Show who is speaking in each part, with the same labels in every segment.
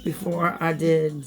Speaker 1: before I did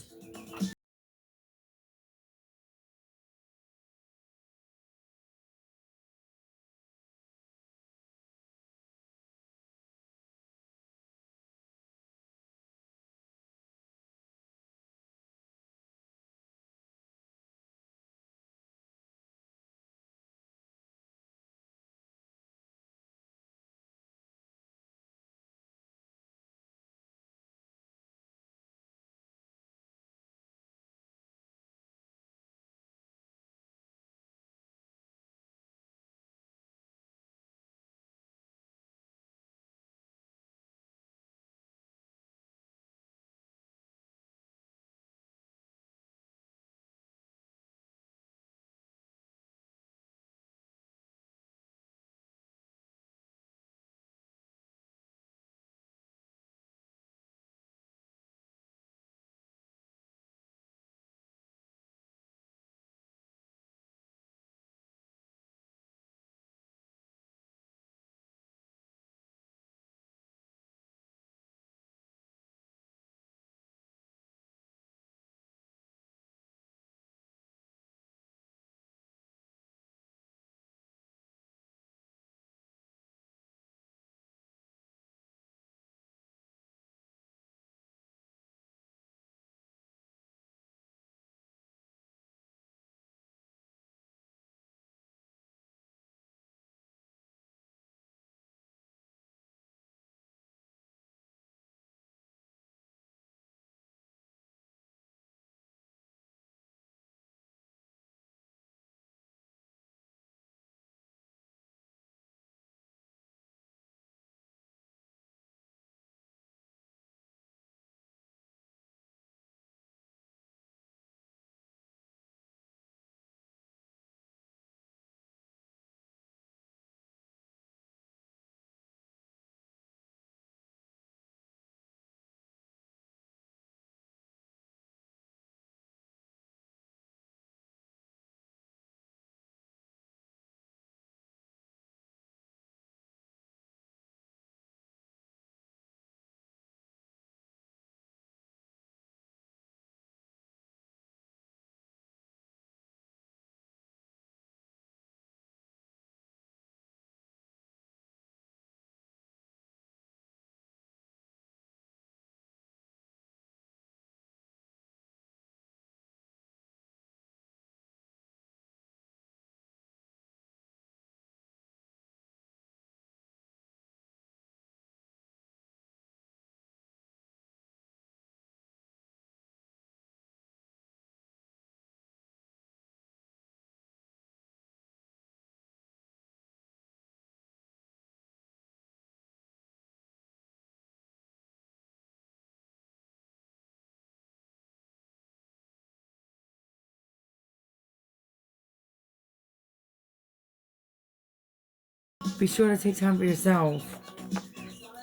Speaker 1: be sure to take time for yourself.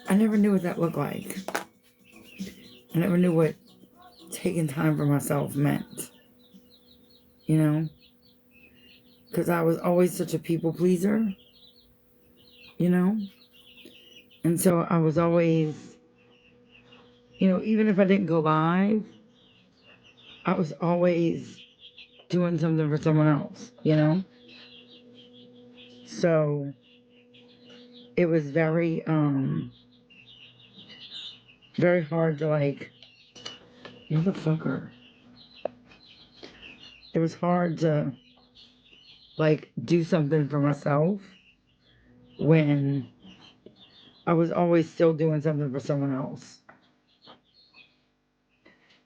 Speaker 1: I never knew what that looked like. I never knew what taking time for myself meant. You know? Because I was always such a people pleaser. You know? And so I was always, even if I didn't go live, I was always doing something for someone else, So it was very hard to motherfucker. It was hard to do something for myself when I was always still doing something for someone else.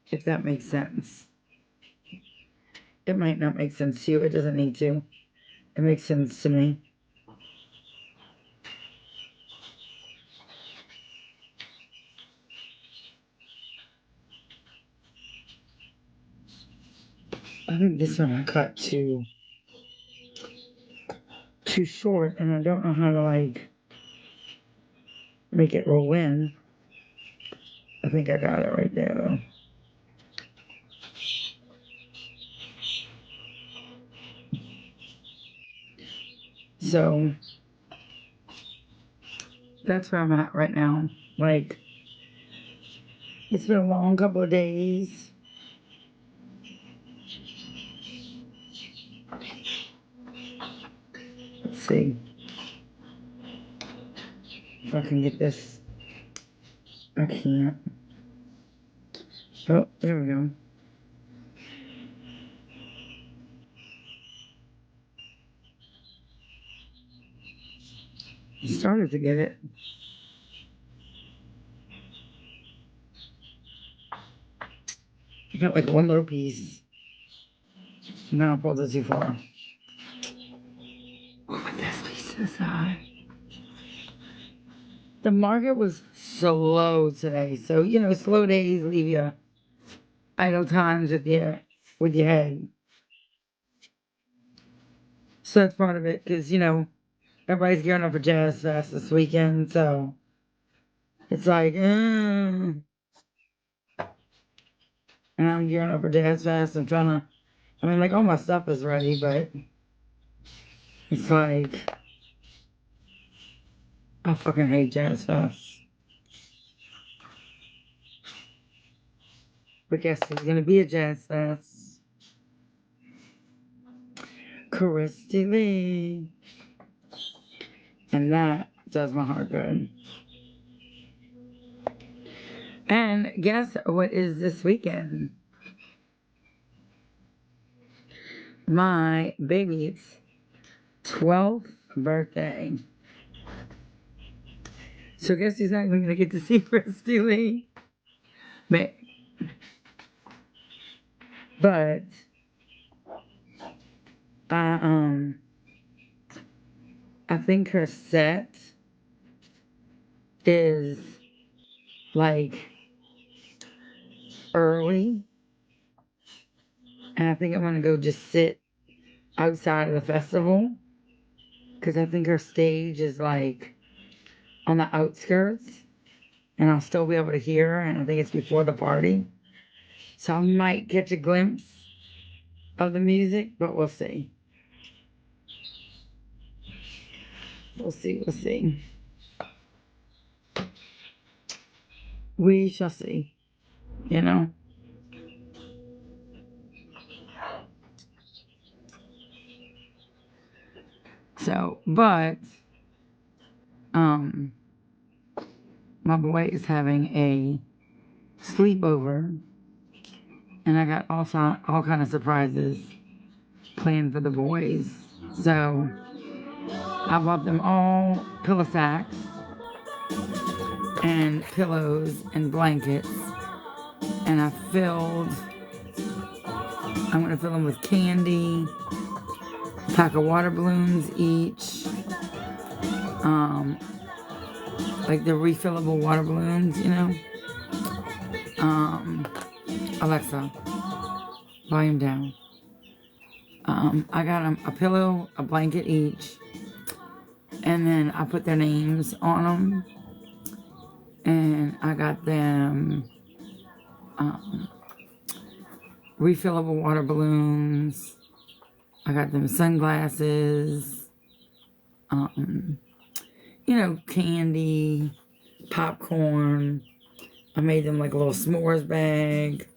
Speaker 1: If that makes sense. It might not make sense to you. It doesn't need to. It makes sense to me. I think this one I cut too short, and I don't know how to make it roll in. I think I got it right there though. So that's where I'm at right now. It's been a long couple of days. Let's see if I can get this. I can't. Oh, there we go. Started to get it. I got like one little piece. Now I pulled it too far. What would this piece to the side? The market was slow today. So, you know, slow days leave you idle times with your head. So that's part of it, because, you know, everybody's gearing up for Jazz Fest this weekend, so it's like, and I'm gearing up for Jazz Fest. I'm trying to, I mean, like, all my stuff is ready, but it's like, I fucking hate Jazz Fest. But guess who's gonna be at Jazz Fest? Christy Lee. And that does my heart good. And guess what is this weekend? My baby's 12th birthday. So guess who's not going to get to see Christy Lee? But I think her set is like early. And I think I'm going to go just sit outside of the festival. Because I think her stage is like on the outskirts. And I'll still be able to hear her. And I think it's before the party. So I might catch a glimpse of the music. But we'll see. We'll see. We shall see. You know? So, but my boy is having a sleepover, and I got all kind of surprises planned for the boys. So I bought them all pillow sacks and pillows and blankets, and I'm gonna fill them with candy, pack of water balloons each, like the refillable water balloons, you know. Alexa, volume down. I got them a pillow, a blanket each, and then I put their names on them, and I got them refillable water balloons. I got them sunglasses, you know, candy, popcorn. I made them like a little s'mores bag.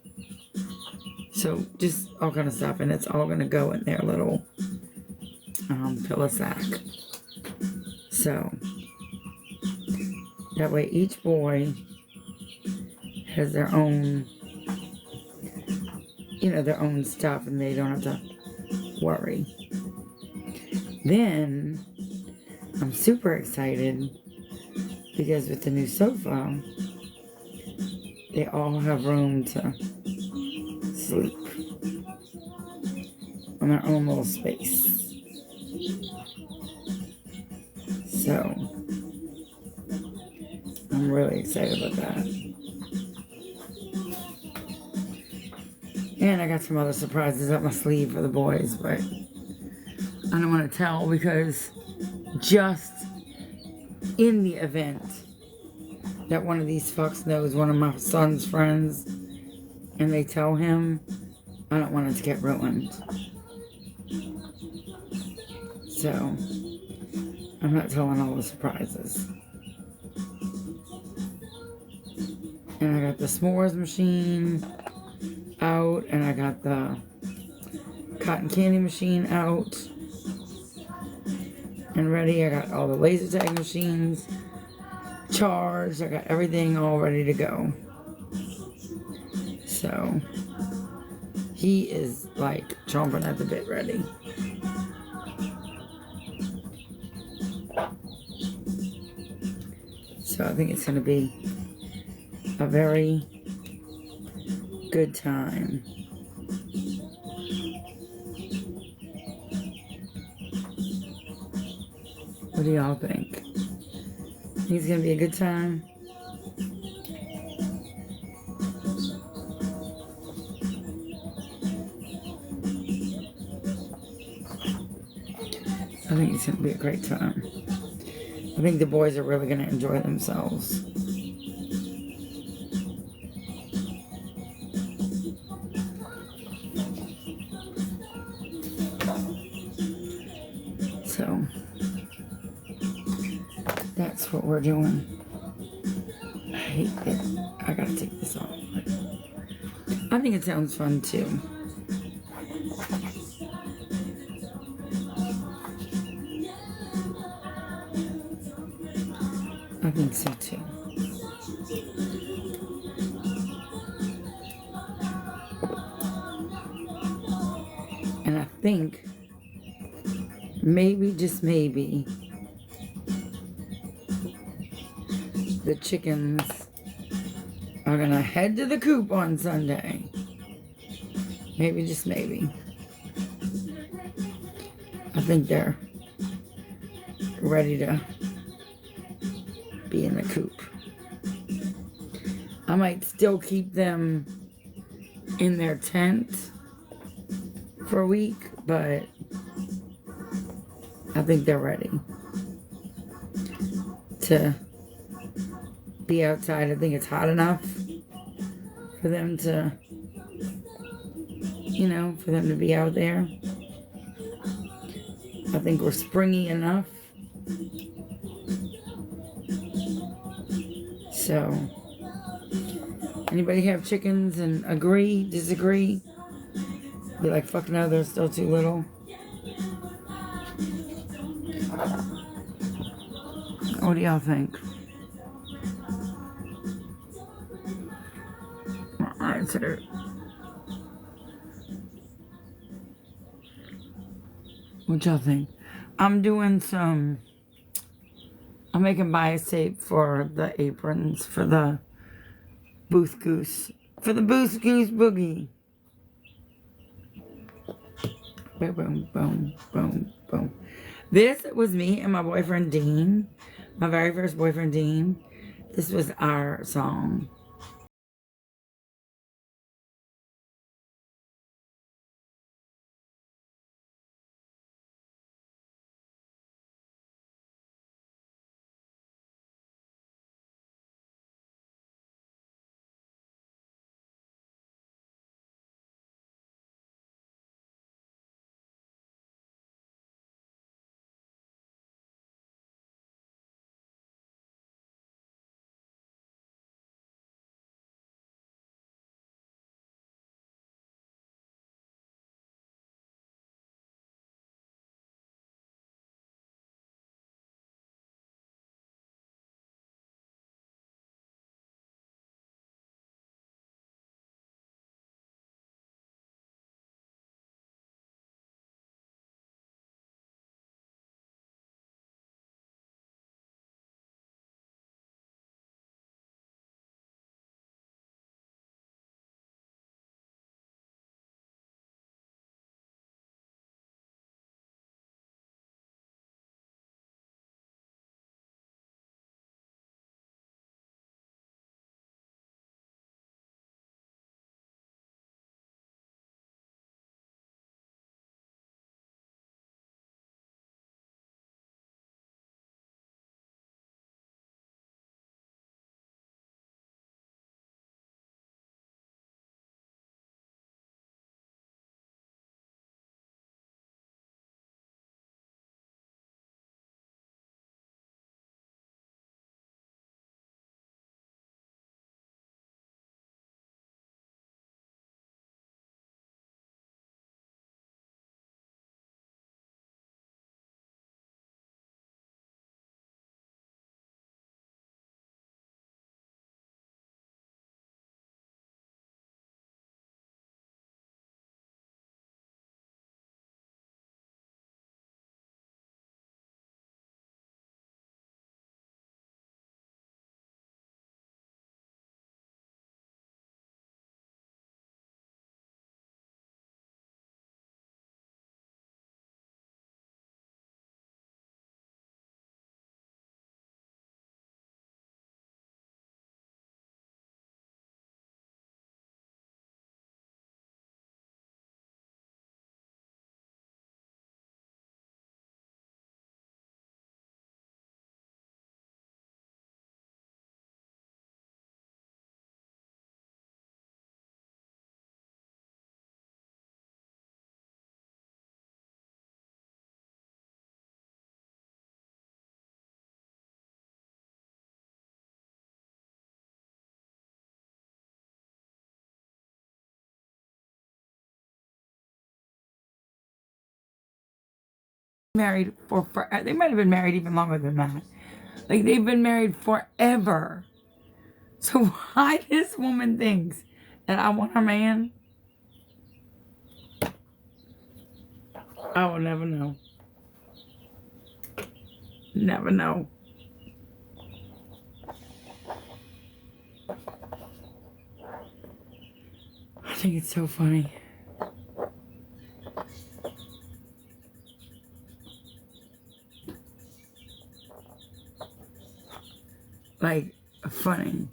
Speaker 1: So just all kind of stuff, and it's all gonna go in their little pillow sack. So that way each boy has their own, you know, their own stuff, and they don't have to worry. Then I'm super excited because with the new sofa, they all have room to sleep on their own little space. So I'm really excited about that. And I got some other surprises up my sleeve for the boys, but I don't want to tell because just in the event that one of these fucks knows one of my son's friends and they tell him, I don't want it to get ruined. So I'm not telling all the surprises. And I got the s'mores machine out, and I got the cotton candy machine out and ready. I got all the laser tag machines charged. I got everything all ready to go. So he is like chomping at the bit ready. So I think it's going to be a very good time. What do y'all think? Think it's going to be a good time? I think it's going to be a great time. I think the boys are really going to enjoy themselves. So, that's what we're doing. I hate it. I gotta take this off. I think it sounds fun too. I think so too. And I think maybe, just maybe, the chickens are gonna head to the coop on Sunday. Maybe, just maybe. I think they're ready to be in the coop. I might still keep them in their tent for a week, but I think they're ready to be outside. I think it's hot enough for them to, you know, for them to be out there. I think we're springy enough. So, anybody have chickens and agree, disagree? Be like, fuck no, they're still too little. What do y'all think? Alright, so what y'all think? I'm making bias tape for the aprons for the Booth Goose. For the Booth Goose Boogie. Boom, boom, boom, boom, boom. This was me and my boyfriend Dean. My very first boyfriend Dean. This was our song. Married for forever. They might have been married even longer than that. Like, they've been married forever. So why this woman thinks that I want her man, I will never know. Never know. I think it's so funny. Like, funny.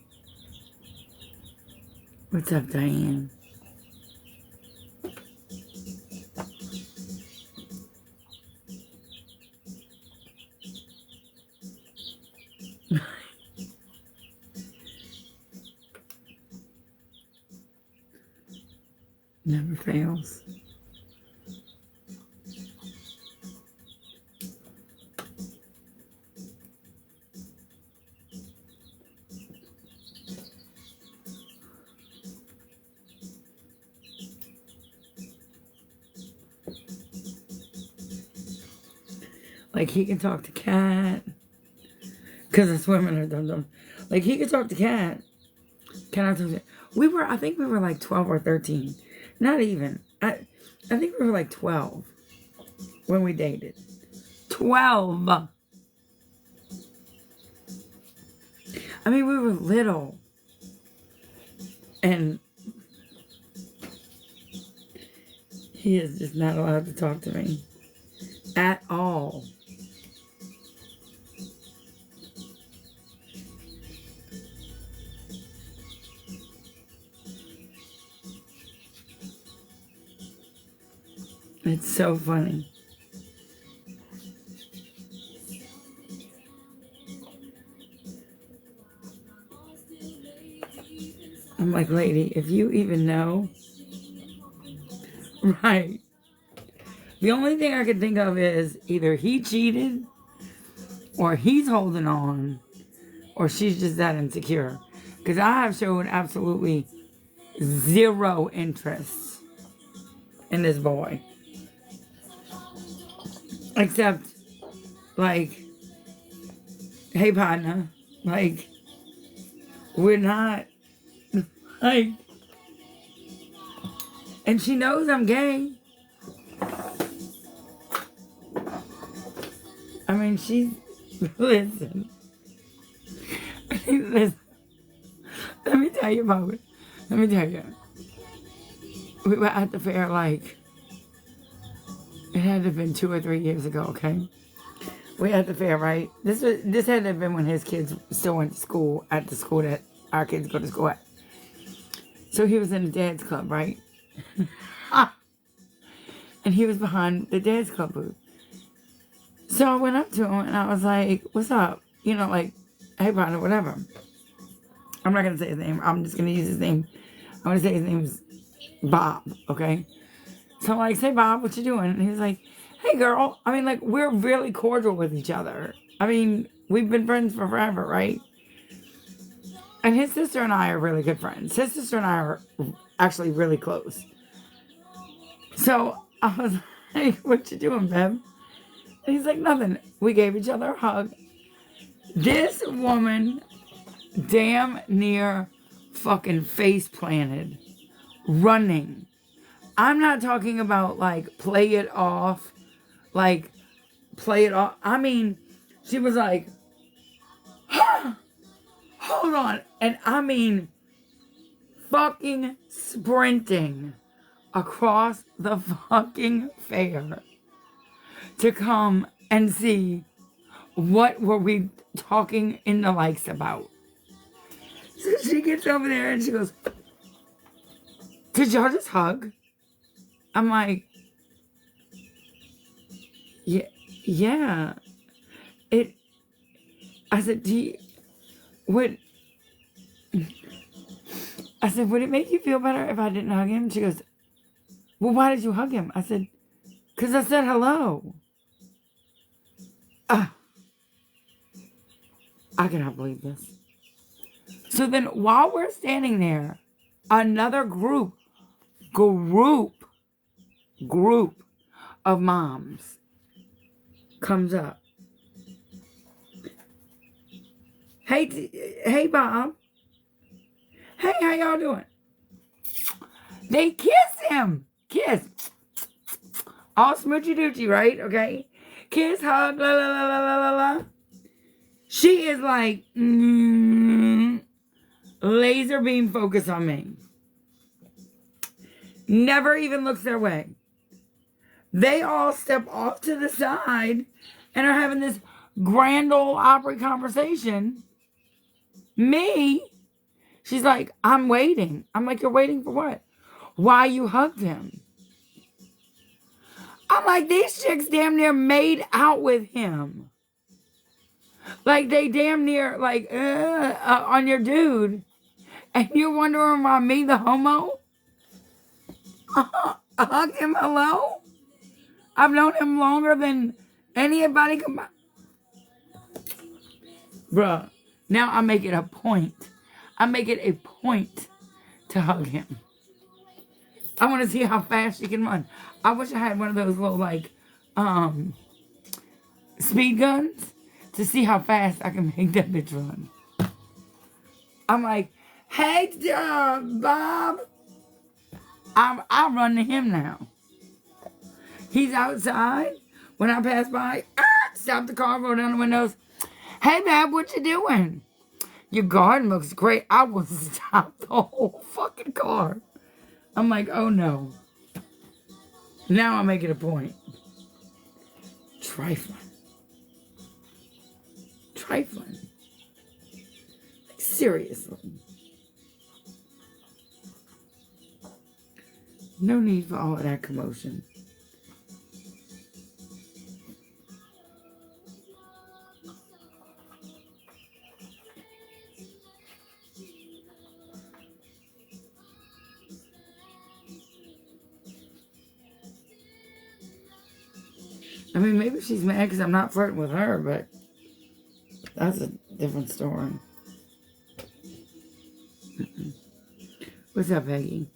Speaker 1: What's up, Diane? Never fails. Like, he can talk to Cat. Because the women are dumb. Like, he could talk to Cat. Can I tell you? I think we were like 12 or 13. Not even. I think we were like 12 when we dated. 12. I mean, we were little. And he is just not allowed to talk to me. At all. It's so funny. I'm like, lady, if you even know. Right. The only thing I could think of is either he cheated, or he's holding on, or she's just that insecure. Because I have shown absolutely zero interest in this boy. Except, like, hey, partner, like, we're not, like, and she knows I'm gay. I mean, listen, listen, let me tell you about it. Let me tell you. We were at the fair, like, it had to have been 2 or 3 years ago, okay? We were at the fair, right? This had to have been when his kids still went to school, at the school that our kids go to school at. So he was in the dance club, right? And he was behind the dance club booth. So I went up to him and I was like, what's up? You know, like, hey, partner, whatever. I'm not going to say his name. I'm just going to use his name. I'm going to say his name is Bob, okay? So I'm like, say, Bob, what you doing? And he was like, hey, girl. I mean, like, we're really cordial with each other. I mean, we've been friends for forever, right? And his sister and I are really good friends. His sister and I are actually really close. So I was like, what you doing, babe? And he's like, nothing. We gave each other a hug. This woman damn near fucking face planted, running. I'm not talking about, like, play it off. Like, play it off. I mean, she was like, hold on. And I mean, fucking sprinting across the fucking fair to come and see what were we talking in the likes about. So she gets over there and she goes, did y'all just hug? I'm like, yeah. I said, I said, would it make you feel better if I didn't hug him? She goes, well, why did you hug him? I said, because I said hello. I cannot believe this. So then while we're standing there, another group of moms comes up. Hey, Bob. Hey, how y'all doing? They kiss him. Kiss. All smoochy doochy, right? Okay. Kiss, hug, la la la la la la la. She is like, laser beam focus on me. Never even looks their way. They all step off to the side and are having this grand old Opry conversation. Me, she's like, I'm waiting. I'm like, you're waiting for what? Why you hugged him? I'm like, these chicks damn near made out with him. Like, they damn near, like, on your dude. And you're wondering why me, the homo, hugged him hello? I've known him longer than anybody combined. Bruh, now I make it a point. I make it a point to hug him. I want to see how fast she can run. I wish I had one of those little, like, speed guns to see how fast I can make that bitch run. I'm like, hey, Bob. I run to him now. He's outside. When I pass by, stop the car, roll down the windows. Hey, Bob, what you doing? Your garden looks great. I will stop the whole fucking car. I'm like, oh no. Now I make it a point. Trifling. Trifling. Like, seriously. No need for all of that commotion. I mean, maybe she's mad because I'm not flirting with her, but that's a different story. What's up, Peggy?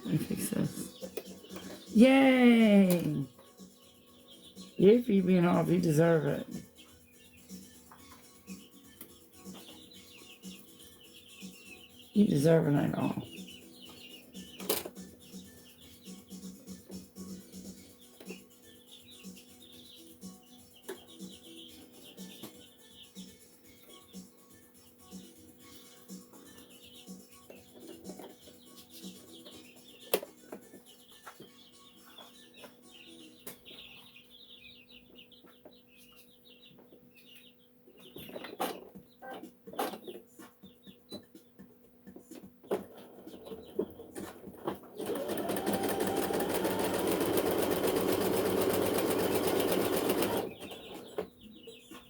Speaker 1: Let me fix this. Yay! Yay for you being off. You deserve it. You deserve a night off.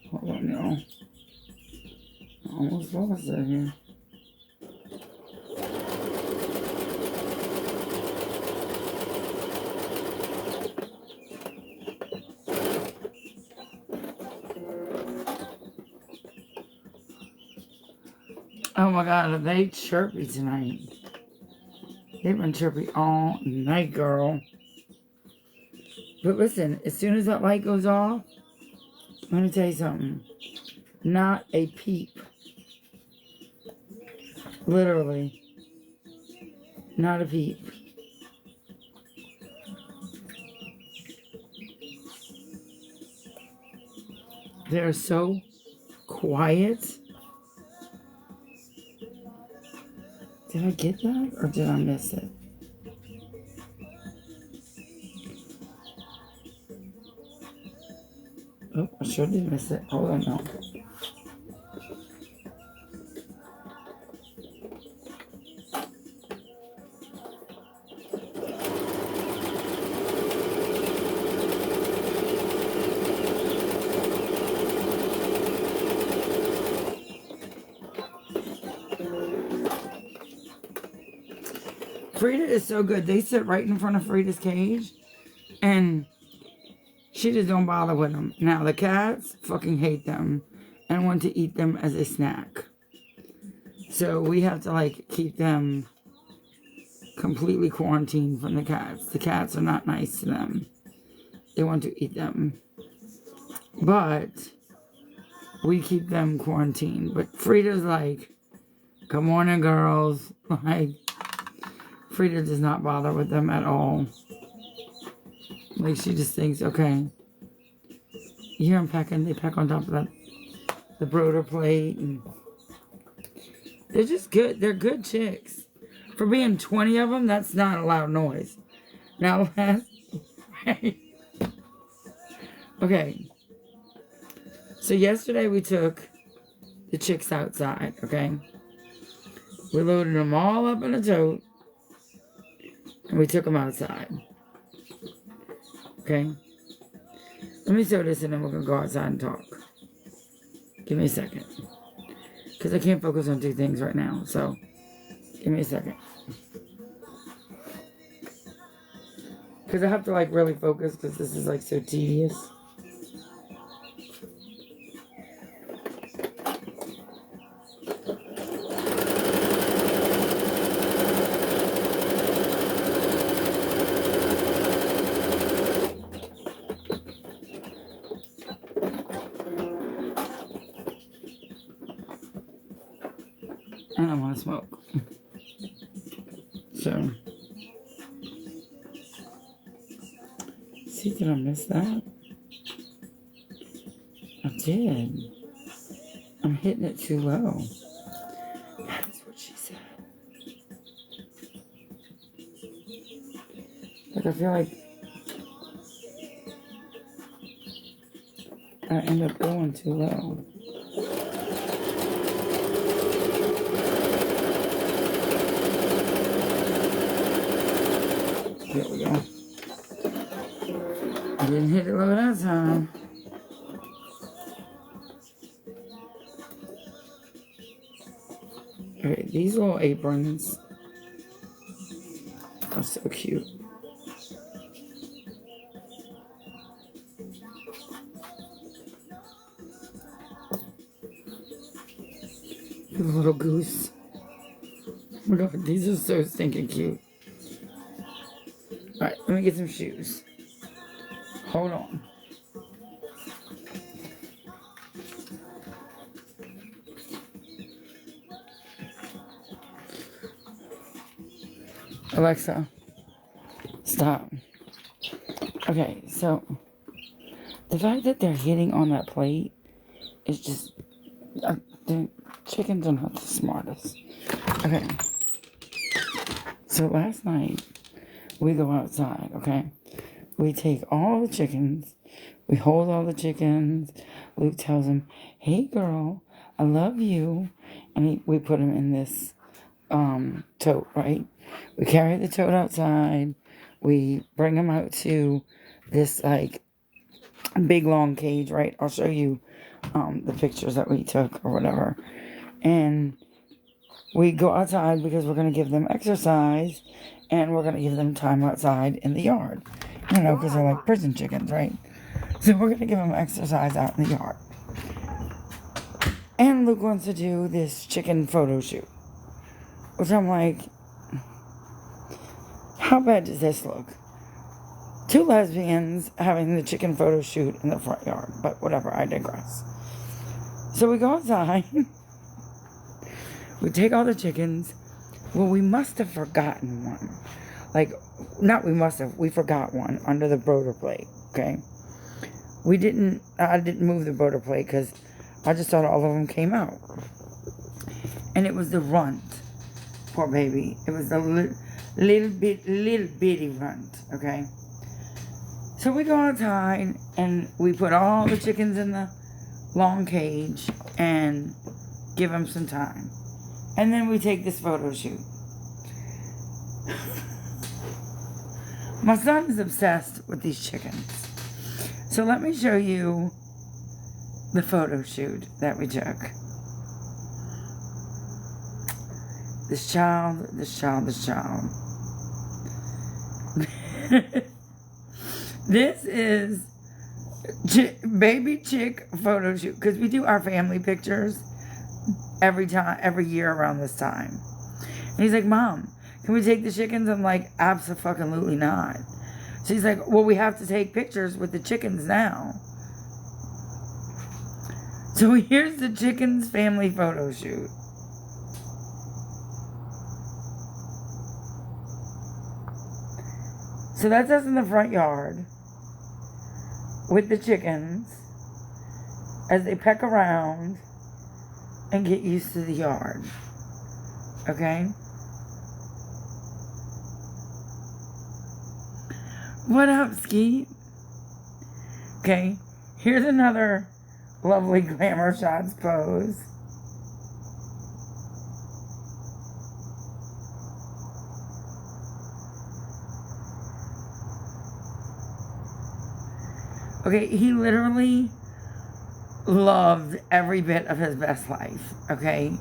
Speaker 1: Hold on, y'all. I almost lost that here. Oh my God, are they chirpy tonight? They've been chirpy all night, girl. But listen, as soon as that light goes off, let me tell you something. Not a peep. Literally. Not a peep. They're so quiet. Did I get that or did I miss it? Oh, I sure did miss it. Hold on now. Frida is so good. They sit right in front of Frida's cage, and she just don't bother with them. Now, the cats fucking hate them and want to eat them as a snack. So we have to, like, keep them completely quarantined from the cats. The cats are not nice to them. They want to eat them. But we keep them quarantined. But Frida's like, come on in, girls. Like, Frida does not bother with them at all. Like, she just thinks, okay. You hear them pecking. They peck on top of the broder plate. And they're just good. They're good chicks. For being 20 of them, that's not a loud noise. Now, okay. So yesterday we took the chicks outside, okay? We loaded them all up in a tote. And we took them outside. Okay? Let me throw this and then we're going to go outside and talk. Give me a second. Because I can't focus on two things right now. So, give me a second. Because I have to, like, really focus because this is, like, so tedious. I don't want to smoke. So. See, did I miss that? I did. I'm hitting it too low. That is what she said. Like, I feel like I end up going too low. There we go. I didn't hit it low that time. Okay, these little aprons are so cute. The little goose. Oh my god, these are so stinking cute. Alright, let me get some shoes. Hold on. Alexa, stop. Okay, so the fact that they're hitting on that plate is just... the chickens are not the smartest. Okay. So last night, we go outside, okay? We take all the chickens. We hold all the chickens. Luke tells him, hey, girl, I love you. And we put him in this tote, right? We carry the tote outside. We bring him out to this, like, big, long cage, right? I'll show you the pictures that we took or whatever. And we go outside because we're going to give them exercise. And we're going to give them time outside in the yard. You know, because they're like prison chickens, right? So we're going to give them exercise out in the yard. And Luke wants to do this chicken photo shoot. Which I'm like, how bad does this look? Two lesbians having the chicken photo shoot in the front yard. But whatever, I digress. So we go outside. We take all the chickens. Well, we must have forgotten one. Like, not we must have. We forgot one under the broder plate, okay? I didn't move the broder plate because I just thought all of them came out. And it was the runt. Poor baby. It was the little bitty runt, okay? So we go outside and we put all the chickens in the long cage and give them some time. And then we take this photo shoot. My son is obsessed with these chickens. So let me show you the photo shoot that we took. This child. This is baby chick photo shoot. Because we do our family pictures every year around this time. And he's like, Mom, can we take the chickens? I'm like, absolutely not. So he's like, well, we have to take pictures with the chickens now. So here's the chickens family photo shoot. So that's us in the front yard with the chickens as they peck around and get used to the yard. Okay? What up, Skeet? Okay, here's another lovely glamour shots pose. Okay, he literally loved every bit of his best life, okay,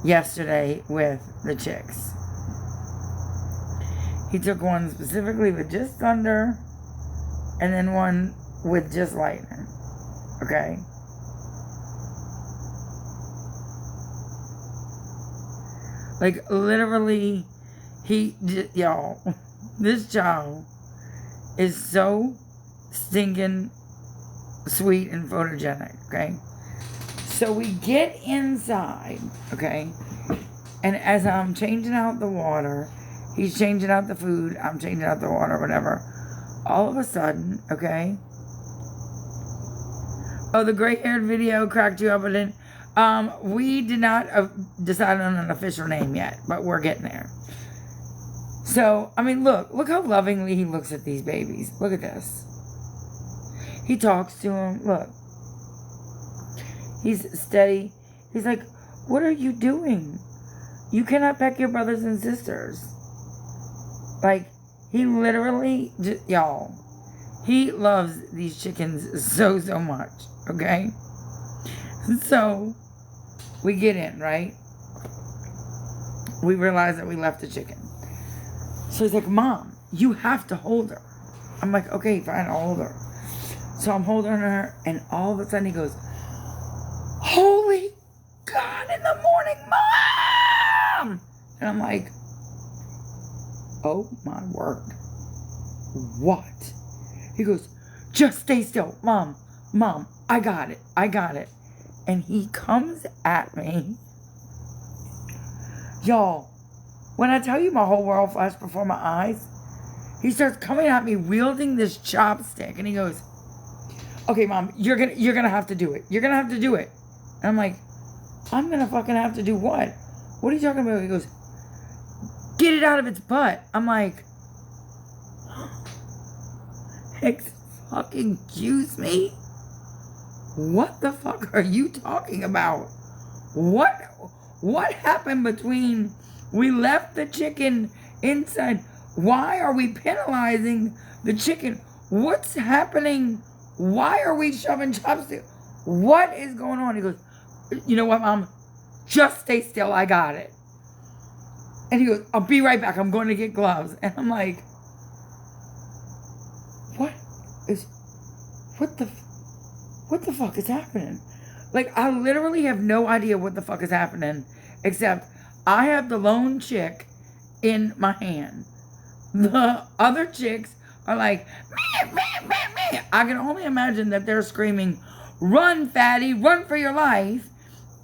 Speaker 1: yesterday with the chicks. He took one specifically with just thunder, and then one with just lightning, okay? Like, literally, y'all, this child is so stinking sweet and photogenic, okay? So we get inside, okay? And as I'm changing out the water, he's changing out the food, I'm changing out the water, whatever. All of a sudden, okay? Oh, the gray-haired video cracked you up, but then we did not decide on an official name yet, but we're getting there. So, I mean, look how lovingly he looks at these babies. Look at this. He talks to them. Look. He's steady. He's like, what are you doing? You cannot peck your brothers and sisters. Like, he literally, y'all, he loves these chickens so much, okay? So, we get in, right? We realize that we left the chicken. So he's like, Mom, you have to hold her. I'm like, okay, fine, I'll hold her. So I'm holding her, and all of a sudden he goes, holy God, in the morning, Mom! And I'm like, oh my word. What? He goes, just stay still. Mom, I got it. And he comes at me. Y'all, when I tell you my whole world flashed before my eyes, he starts coming at me wielding this chopstick, and he goes, okay, Mom, you're gonna have to do it. You're gonna have to do it. And I'm like, I'm gonna fucking have to do what? What are you talking about? He goes, get it out of its butt. I'm like, excuse me? What the fuck are you talking about? What happened between we left the chicken inside? Why are we penalizing the chicken? What's happening? Why are we shoving chopsticks? What is going on? He goes, you know what, Mom? Just stay still. I got it. And he goes, I'll be right back. I'm going to get gloves. And I'm like, what the fuck is happening? Like, I literally have no idea what the fuck is happening, except I have the lone chick in my hand. The other chicks are like, meh, meh, meh, meh. I can only imagine that they're screaming, run, fatty, run for your life,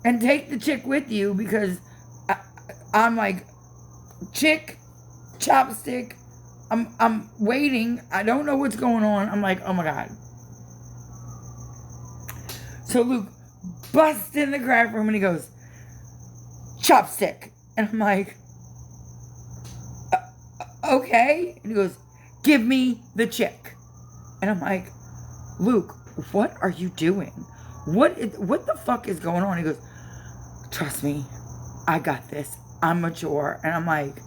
Speaker 1: and take the chick with you, because I'm like, chick, chopstick, I'm waiting. I don't know what's going on. I'm like, oh my God. So Luke busts in the craft room and he goes, chopstick. And I'm like, okay. And he goes, give me the chick. And I'm like, Luke, what are you doing? What the fuck is going on? He goes, trust me, I got this. I'm mature. And I'm like,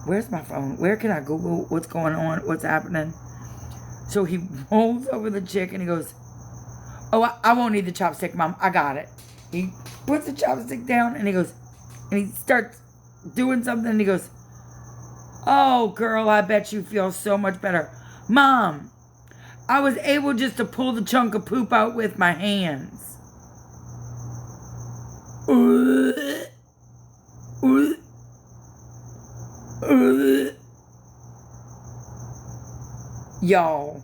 Speaker 1: where's my phone? Where can I Google what's going on? What's happening? So he rolls over the chick and he goes, oh, I won't need the chopstick, Mom. I got it. He puts the chopstick down and he goes, and he starts doing something and he goes, Oh, girl, I bet you feel so much better. Mom, I was able just to pull the chunk of poop out with my hands. Y'all,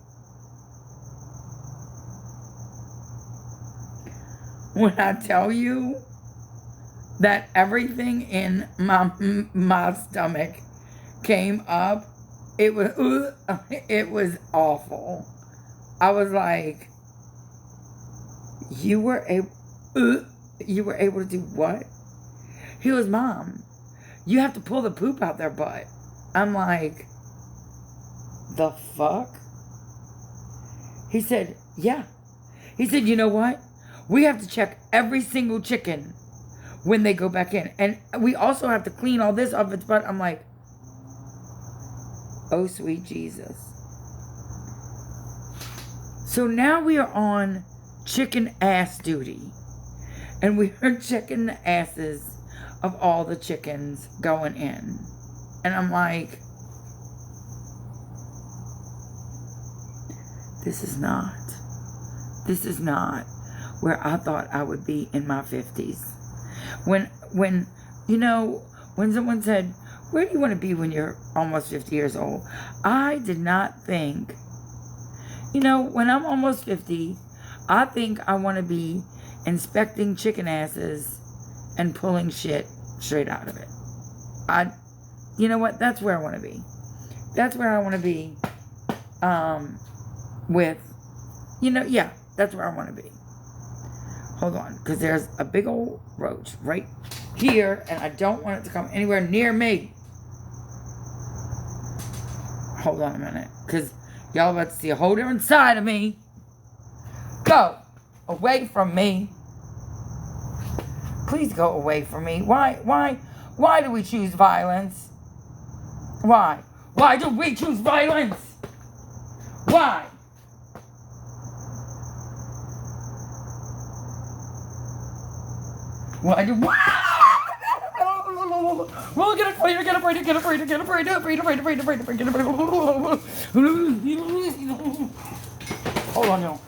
Speaker 1: when I tell you that everything in my stomach came up, it was awful. I was like, you were able to do what? He was, Mom, you have to pull the poop out their butt. I'm like, the fuck? He said, yeah. He said, you know what? We have to check every single chicken when they go back in. And we also have to clean all this off its butt. I'm like, oh, sweet Jesus. So now we are on chicken ass duty. And we are checking the asses of all the chickens going in. And I'm like, this is not where I thought I would be in my 50s. When someone said, where do you want to be when you're almost 50 years old? I did not think, when I'm almost 50, I think I want to be inspecting chicken asses and pulling shit straight out of it. You know what? That's where I want to be. That's where I want to be that's where I want to be. Hold on, because there's a big old roach right here, and I don't want it to come anywhere near me. Hold on a minute, because y'all about to see a whole different side of me. Go away from me. Please go away from me. Why do we choose violence? Why do we choose violence? Why? Why do well, get afraid. Hold on, y'all.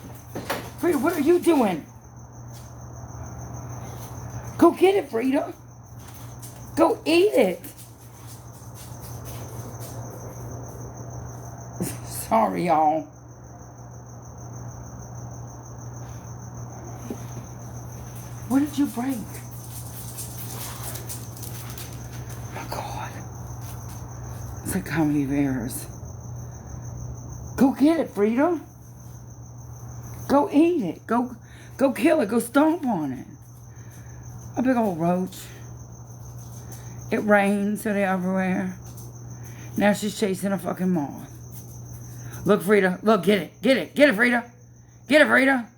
Speaker 1: Frida, what are you doing? Go get it, Frida. Go eat it. Sorry, y'all. What did you break? Oh, God. It's like comedy of errors. Go get it, Frida. Go eat it. Go kill it. Go stomp on it. A big old roach. It rains, so they're everywhere. Now she's chasing a fucking moth. Look, Frida. Look, get it. Get it. Get it, Frida. Get it, Frida.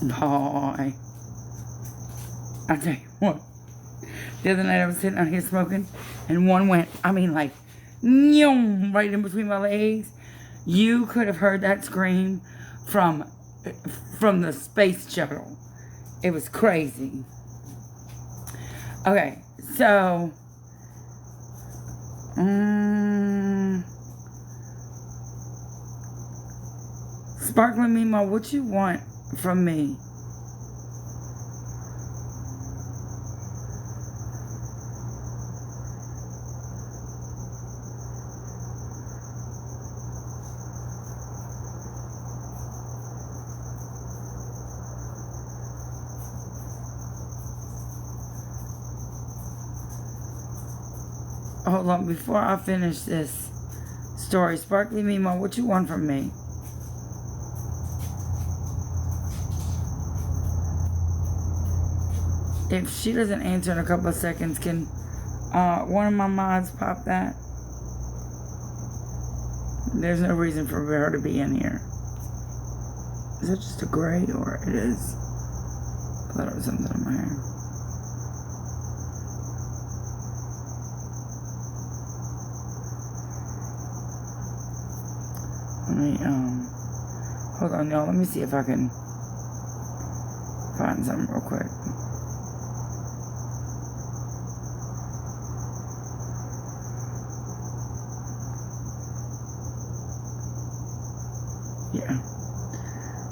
Speaker 1: Boy. I tell you what. The other night I was sitting out here smoking, and one went, right in between my legs. You could have heard that scream from the space shuttle. It was crazy. Okay, so Sparkling Mimo, what you want from me? Hold on, before I finish this story, Sparkly Mimo, what you want from me? If she doesn't answer in a couple of seconds, can one of my mods pop that? There's no reason for her to be in here. Is that just a gray, or it is? I thought it was something in my hair. Let me, hold on, y'all. Let me see if I can find something real quick.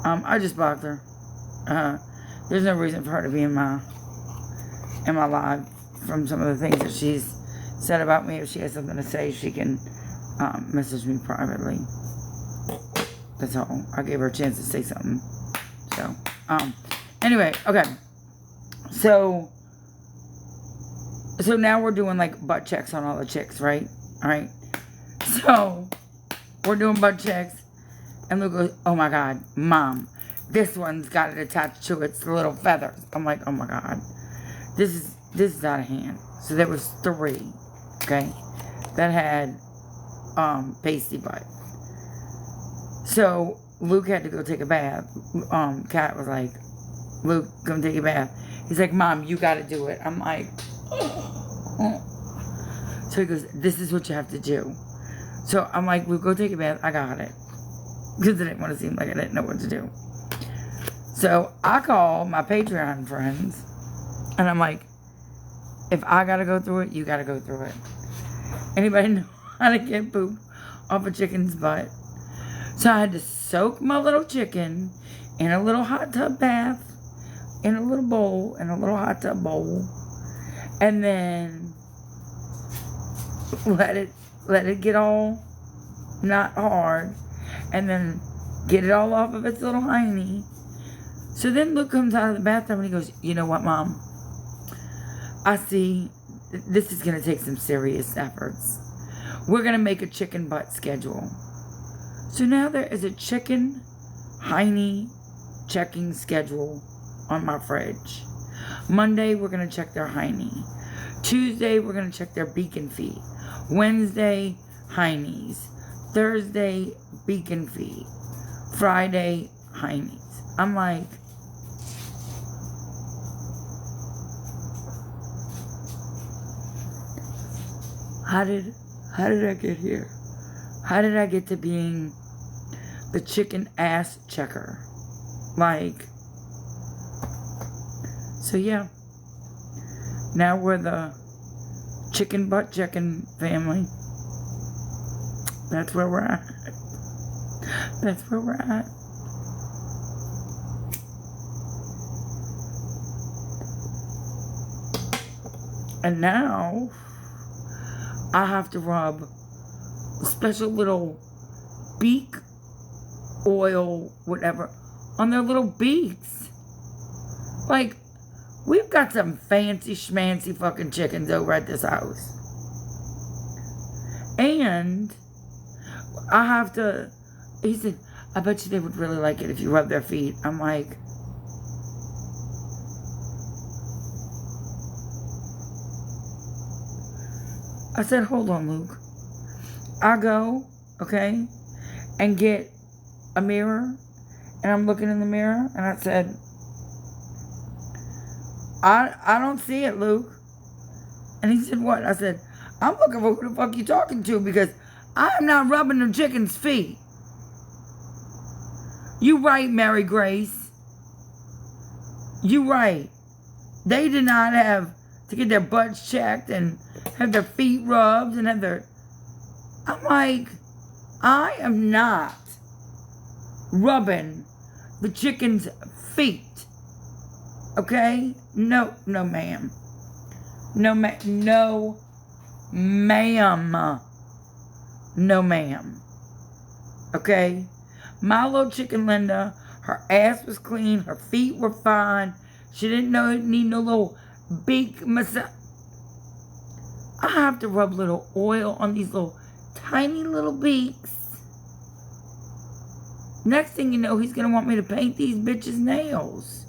Speaker 1: I just blocked her. There's no reason for her to be in my live from some of the things that she's said about me. If she has something to say, she can message me privately. That's all. I gave her a chance to say something. So, anyway, okay. So now we're doing like butt checks on all the chicks, right? All right. So we're doing butt checks, and Luke goes, "Oh my God, Mom, this one's got it attached to its little feathers." I'm like, "Oh my God, this is out of hand." So there was 3, okay, that had pasty butt. So Luke had to go take a bath. Kat was like, "Luke, come take a bath." He's like, "Mom, you got to do it." I'm like, oh. So he goes, "This is what you have to do." So I'm like, "Luke, go take a bath. I got it." Because I didn't want to seem like I didn't know what to do. So I call my Patreon friends, and I'm like, if I got to go through it, you got to go through it. Anybody know how to get poop off a chicken's butt? So I had to soak my little chicken in a little hot tub bath, in a little bowl, in a little hot tub bowl, and then let it get all not hard, and then get it all off of its little hiney. So then Luke comes out of the bathroom and he goes, "You know what, Mom? I see this is going to take some serious efforts. We're going to make a chicken butt schedule." So now there is a chicken hiney checking schedule on my fridge. Monday, we're going to check their hiney. Tuesday, we're going to check their beacon feet. Wednesday, hineys. Thursday, beacon feet. Friday, hineys. I'm like, how did I get here? How did I get to being the chicken ass checker? Like, so yeah. Now we're the chicken butt checking family. That's where we're at. That's where we're at. And now I have to rub a special little beak oil, whatever, on their little beaks. Like, we've got some fancy schmancy fucking chickens over at this house. And I have to, he said, "I bet you they would really like it if you rub their feet." I'm like, I said, "Hold on, Luke." I go, okay, and get a mirror, and I'm looking in the mirror, and I said, I don't see it, Luke." And he said, "What?" I said, "I'm looking for who the fuck you talking to, because I am not rubbing the chicken's feet." You right, Mary Grace. You right. They did not have to get their butts checked and have their feet rubbed and have their... I'm like, I am not rubbing the chicken's feet. Okay? No, ma'am. No, ma'am. No, ma'am. Okay? My little chicken Linda, her ass was clean, her feet were fine. She didn't need no little beak massage. I have to rub little oil on these little tiny little beaks. Next thing you know, he's going to want me to paint these bitches' nails.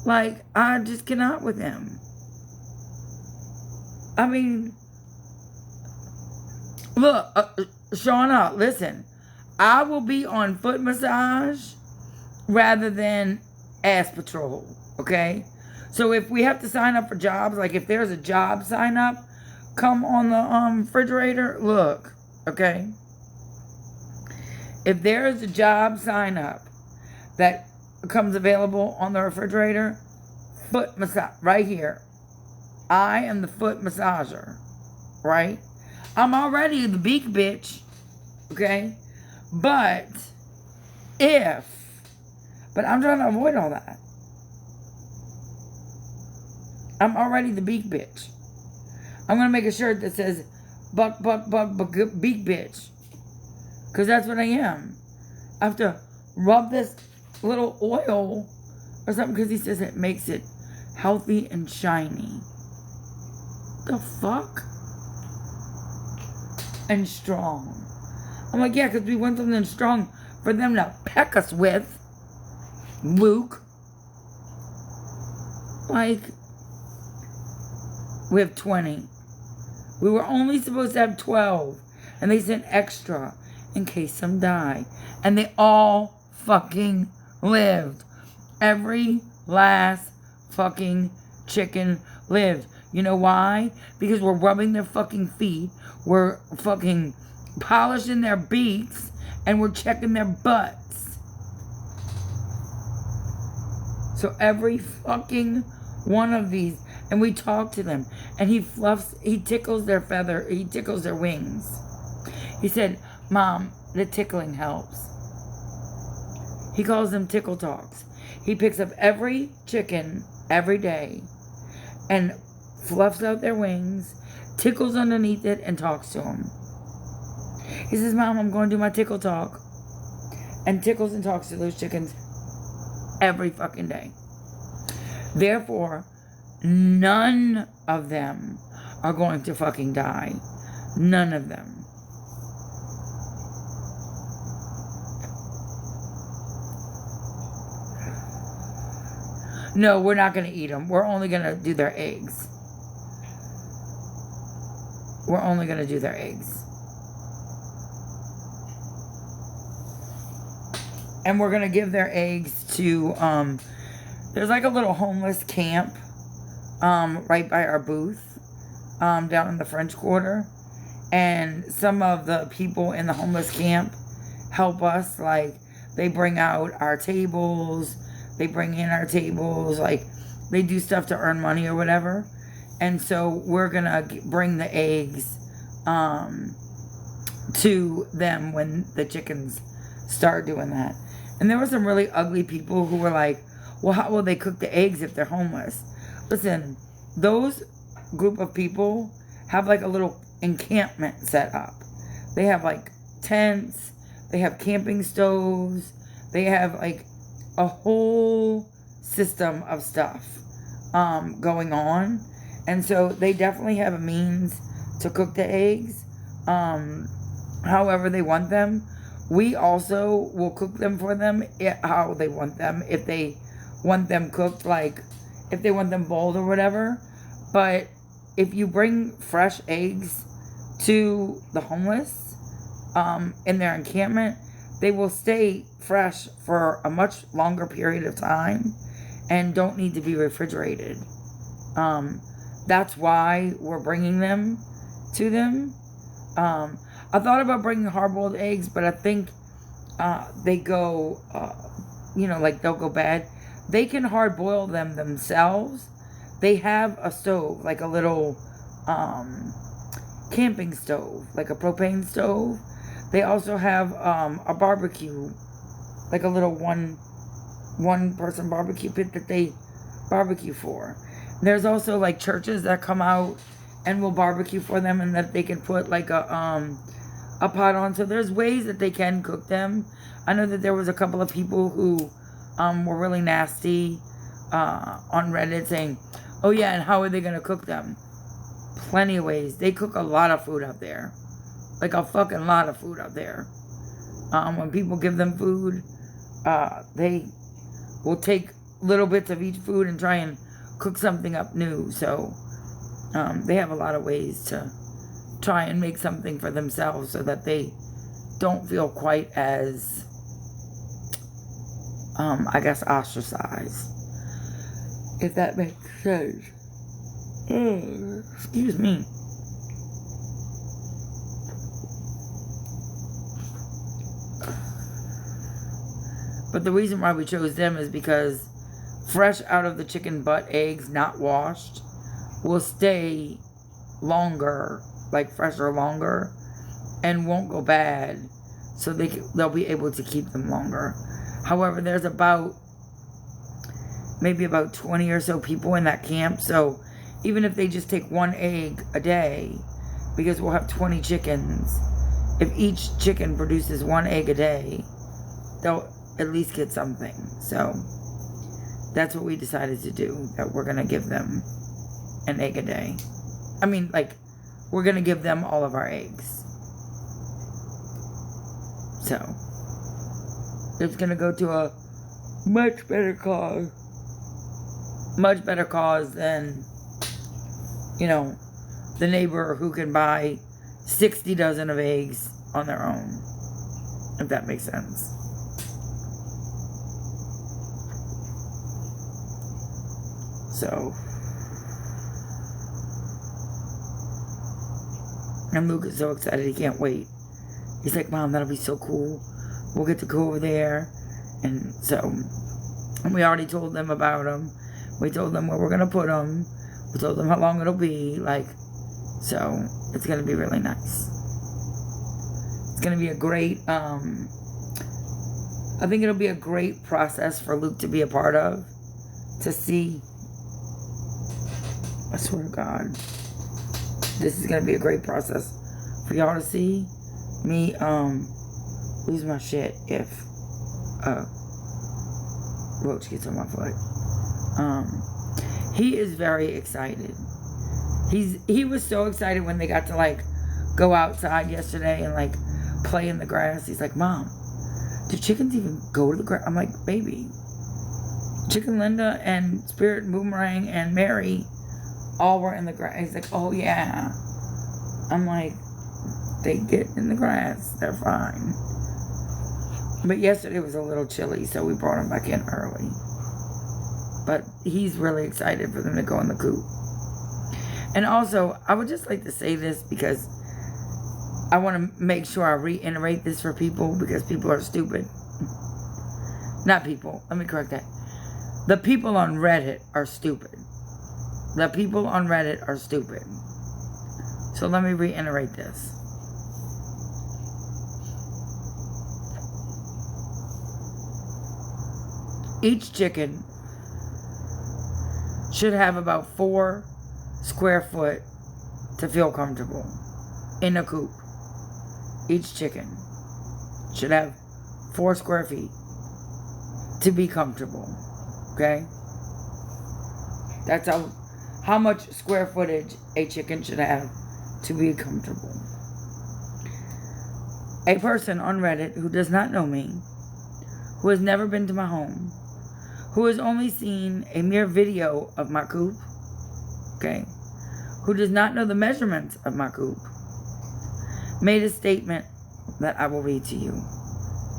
Speaker 1: Like, I just cannot with him. I mean, look, Shauna, listen. I will be on foot massage rather than ass patrol, okay? So if we have to sign up for jobs, like if there's a job sign up, come on the refrigerator, look, okay? If there is a job sign up that comes available on the refrigerator, foot massage, right here. I am the foot massager, right? I'm already the beak bitch, okay? But I'm trying to avoid all that. I'm already the beak bitch. I'm going to make a shirt that says, buck, beak bitch. Because that's what I am. I have to rub this little oil or something because he says it makes it healthy and shiny. The fuck? And strong. I'm like, yeah, because we want something strong for them to peck us with. Luke. Like, we have 20. We were only supposed to have 12. And they sent extra in case some die. And they all fucking lived. Every last fucking chicken lived. You know why? Because we're rubbing their fucking feet. We're fucking polishing their beaks. And we're checking their butts. So every fucking one of these. And we talk to them. And he tickles their feather. He tickles their wings. He said, Mom, the tickling helps. He calls them tickle talks. He picks up every chicken every day and fluffs out their wings, tickles underneath it, and talks to them. He says, Mom, I'm going to do my tickle talk. And tickles and talks to those chickens every fucking day. Therefore, none of them are going to fucking die. None of them. No, we're not going to eat them. We're only going to do their eggs. We're only going to do their eggs. And we're going to give their eggs to, there's like a little homeless camp, right by our booth, down in the French Quarter. And some of the people in the homeless camp help us. Like, they bring out our tables. They bring in our tables, like, they do stuff to earn money or whatever. And so we're going to bring the eggs to them when the chickens start doing that. And there were some really ugly people who were like, well, how will they cook the eggs if they're homeless? Listen, those group of people have like a little encampment set up. They have like tents. They have camping stoves. They have like a whole system of stuff going on. And so they definitely have a means to cook the eggs however they want them. We also will cook them for them how they want them. If they want them cooked, like if they want them boiled or whatever. But if you bring fresh eggs to the homeless in their encampment, they will stay fresh for a much longer period of time and don't need to be refrigerated. That's why we're bringing them to them. I thought about bringing hard-boiled eggs, but I think they go, like they'll go bad. They can hard-boil them themselves. They have a stove, like a little camping stove, like a propane stove. They also have a barbecue, like a little one-person barbecue pit that they barbecue for. There's also like churches that come out and will barbecue for them, and that they can put like a pot on. So there's ways that they can cook them. I know that there was a couple of people who were really nasty on Reddit saying, oh yeah, and how are they going to cook them? Plenty of ways. They cook a lot of food out there. Like a fucking lot of food out there. When people give them food, they will take little bits of each food and try and cook something up new. So they have a lot of ways to try and make something for themselves so that they don't feel quite as, I guess, ostracized. If that makes sense. Excuse me. But the reason why we chose them is because fresh out of the chicken butt eggs, not washed, will stay longer, like fresher longer, and won't go bad, so they'll be able to keep them longer. However, there's maybe about 20 or so people in that camp, so even if they just take 1 egg a day, because we'll have 20 chickens, if each chicken produces 1 egg a day, they'll at least get something. So that's what we decided to do, that we're going to give them an egg a day. I mean, like, we're going to give them all of our eggs. So it's going to go to a much better cause. Much better cause than, you know, the neighbor who can buy 60 dozen of eggs on their own. If that makes sense. So, and Luke is so excited, he can't wait. He's like, Mom, that'll be so cool. We'll get to go over there. And so, and we already told them about them. We told them where we're going to put them. We told them how long it'll be. Like, so, it's going to be really nice. It's going to be a great, I think it'll be a great process for Luke to be a part of. To see. I swear to God, this is going to be a great process for y'all to see me lose my shit if roach gets on my foot. He is very excited. He was so excited when they got to like go outside yesterday and like play in the grass. He's like, Mom, do chickens even go to the grass? I'm like, baby, Chicken Linda and Spirit and Boomerang and Mary all were in the grass. He's like, oh yeah. I'm like, they get in the grass. They're fine. But yesterday was a little chilly, so we brought them back in early. But he's really excited for them to go in the coop. And also, I would just like to say this because I want to make sure I reiterate this for people because people are stupid. Not people. Let me correct that. The people on Reddit are stupid. The people on Reddit are stupid. So let me reiterate this. Each chicken should have about 4 square foot to feel comfortable in a coop. Each chicken should have 4 square feet to be comfortable. Okay? That's how much square footage a chicken should have to be comfortable. A person on Reddit who does not know me, who has never been to my home, who has only seen a mere video of my coop, okay, who does not know the measurements of my coop, made a statement that I will read to you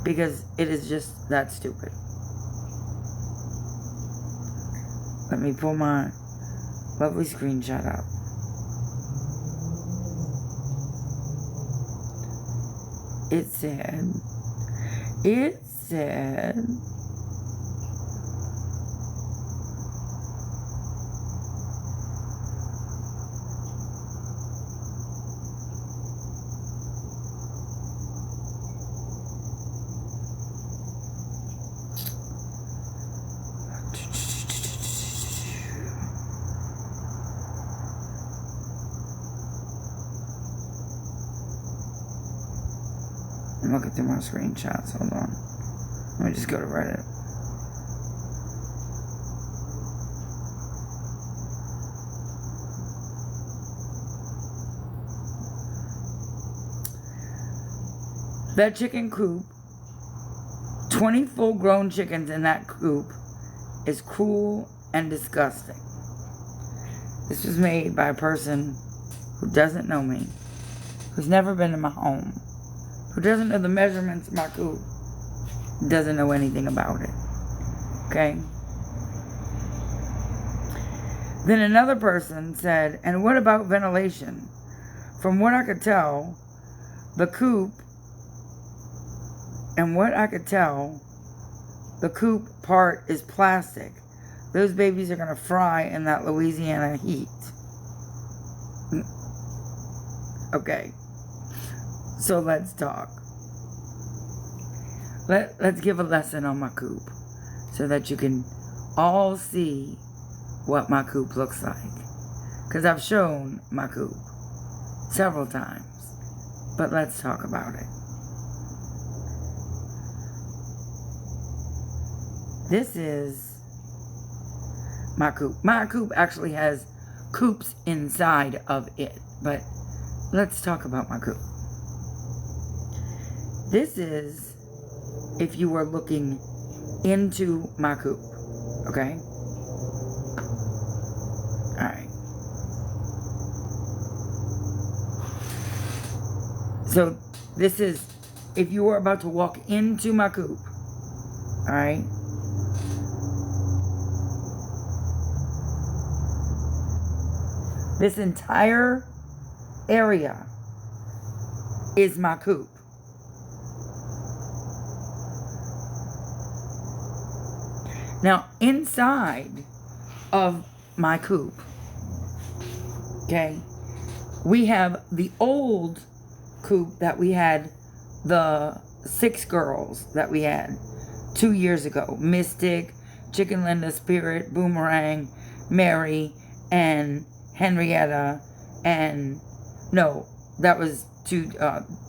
Speaker 1: because it is just that stupid. Let me pull my lovely screenshot up. It said, I'm looking through my screenshots. Hold on. Let me just go to Reddit. That chicken coop, 20 full-grown chickens in that coop, is cruel and disgusting. This was made by a person who doesn't know me, who's never been in my home, who doesn't know the measurements of my coop, doesn't know anything about it. Okay? Then another person said, and what about ventilation? From what I could tell, the coop part is plastic. Those babies are going to fry in that Louisiana heat. Okay. So let's talk. Let's give a lesson on my coop so that you can all see what my coop looks like. Because I've shown my coop several times. But let's talk about it. This is my coop. My coop actually has coops inside of it. But let's talk about my coop. This is if you were looking into my coop. Okay? Alright. So this is if you were about to walk into my coop. Alright? This entire area is my coop. Now, inside of my coop, okay, we have the old coop that we had, the 6 girls that we had 2 years ago. Mystic, Chicken Linda, Spirit, Boomerang, Mary, and Henrietta, and no, that was 2,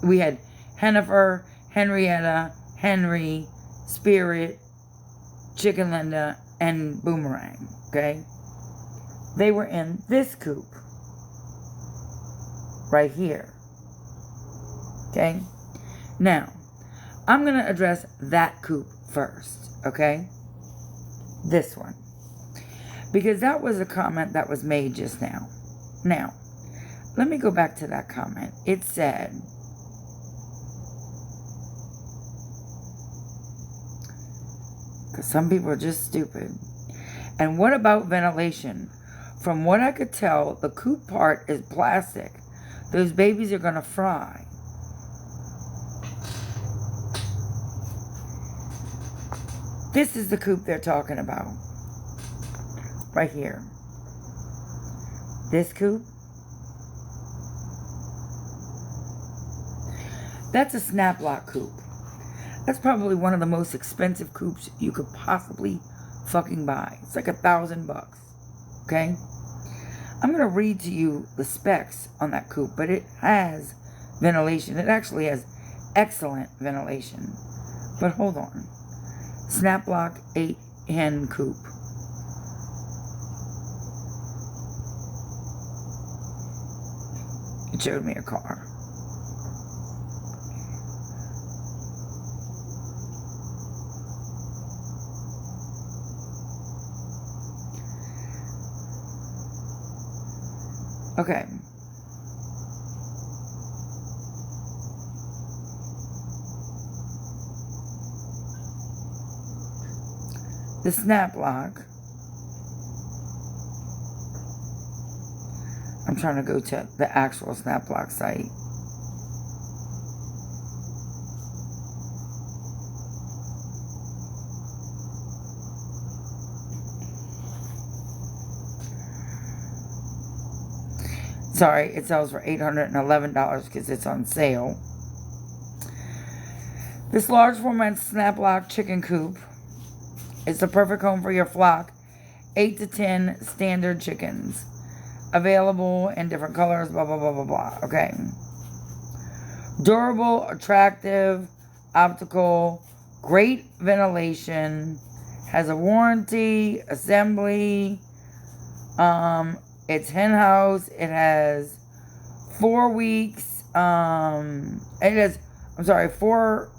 Speaker 1: we had Hennifer, Henrietta, Henry, Spirit, Chicken Linda, and Boomerang, okay? They were in this coop. Right here. Okay? Now, I'm going to address that coop first, okay? This one. Because that was a comment that was made just now. Now, let me go back to that comment. It said, because some people are just stupid. And what about ventilation? From what I could tell, the coop part is plastic. Those babies are going to fry. This is the coop they're talking about. Right here. This coop. That's a snap lock coop. That's probably one of the most expensive coops you could possibly fucking buy. It's like $1,000. Okay? I'm going to read to you the specs on that coop, but it has ventilation. It actually has excellent ventilation. But hold on. Snap lock 8-hen coop. It showed me a car. Okay. The snap lock. I'm trying to go to the actual snap lock site. Sorry, it sells for $811 because it's on sale. This large format snap lock chicken coop is the perfect home for your flock. 8 to 10 standard chickens. Available in different colors, blah, blah, blah, blah, blah. Okay. Durable, attractive, optical, great ventilation, has a warranty, assembly, it's hen house, it has 4 weeks, it has, 4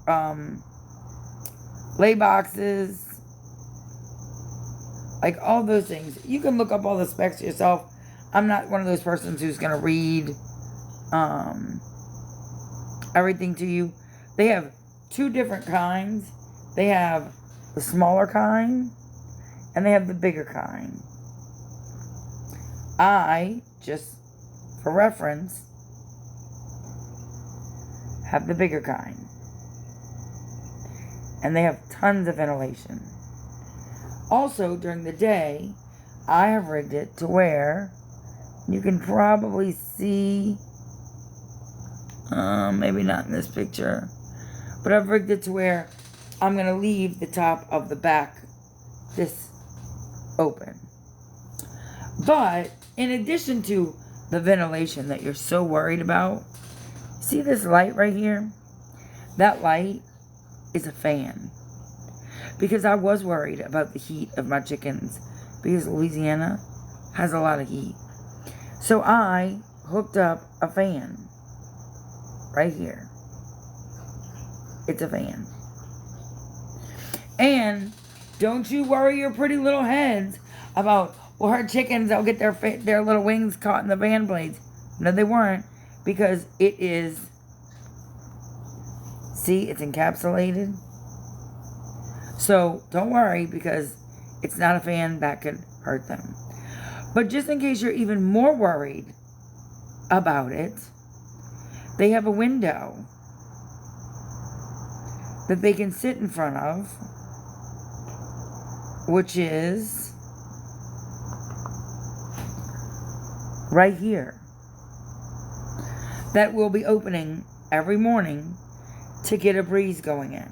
Speaker 1: lay boxes, like all those things. You can look up all the specs yourself. I'm not one of those persons who's going to read everything to you. They have 2 different kinds. They have the smaller kind and they have the bigger kind. I, just for reference, have the bigger kind. And they have tons of ventilation. Also, during the day, I have rigged it to where you can probably see Maybe not in this picture. But I've rigged it to where I'm going to leave the top of the back this open. But in addition to the ventilation that you're so worried about, see this light right here? That light is a fan. Because I was worried about the heat of my chickens. Because Louisiana has a lot of heat. So I hooked up a fan. Right here. It's a fan. And don't you worry your pretty little heads about, well, her chickens, they'll get their little wings caught in the fan blades. No, they weren't. Because it is, see, it's encapsulated. So don't worry, because it's not a fan that could hurt them. But just in case you're even more worried about it, they have a window that they can sit in front of, which is right here. That will be opening every morning to get a breeze going in.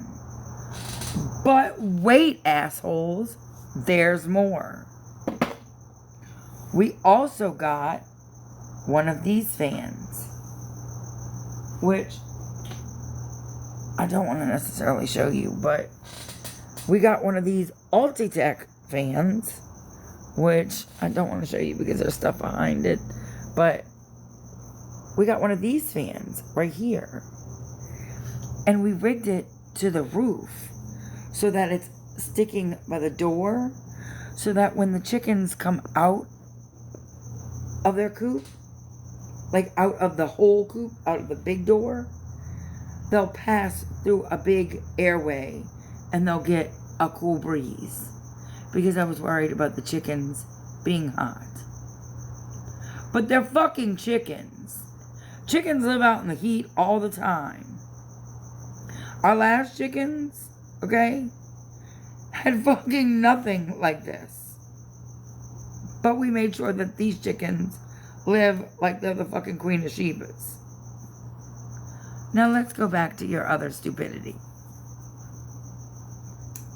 Speaker 1: But wait, assholes, there's more. We also got one of these fans, which I don't want to necessarily show you, but we got one of these Ultitech fans, which I don't want to show you because there's stuff behind it, but we got one of these fans right here, and we rigged it to the roof so that it's sticking by the door, so that when the chickens come out of their coop, like out of the whole coop, out of the big door, they'll pass through a big airway and they'll get a cool breeze. Because I was worried about the chickens being hot. But they're fucking chickens. Chickens live out in the heat all the time. Our last chickens, okay, had fucking nothing like this. But we made sure that these chickens live like they're the fucking queen of Shebas. Now let's go back to your other stupidity.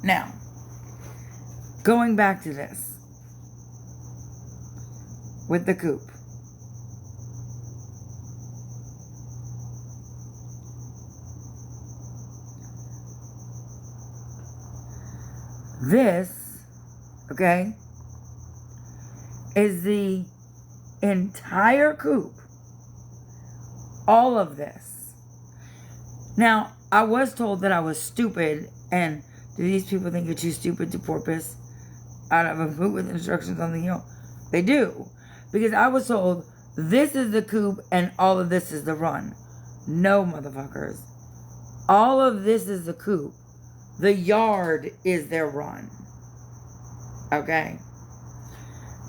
Speaker 1: Now, going back to this with the coop. This, okay, is the entire coop. All of this. Now, I was told that I was stupid, and do these people think you're too stupid to porpoise out of a coop with instructions on the heel? They do. Because I was told, this is the coop and all of this is the run. No, motherfuckers. All of this is the coop. The yard is their run. Okay?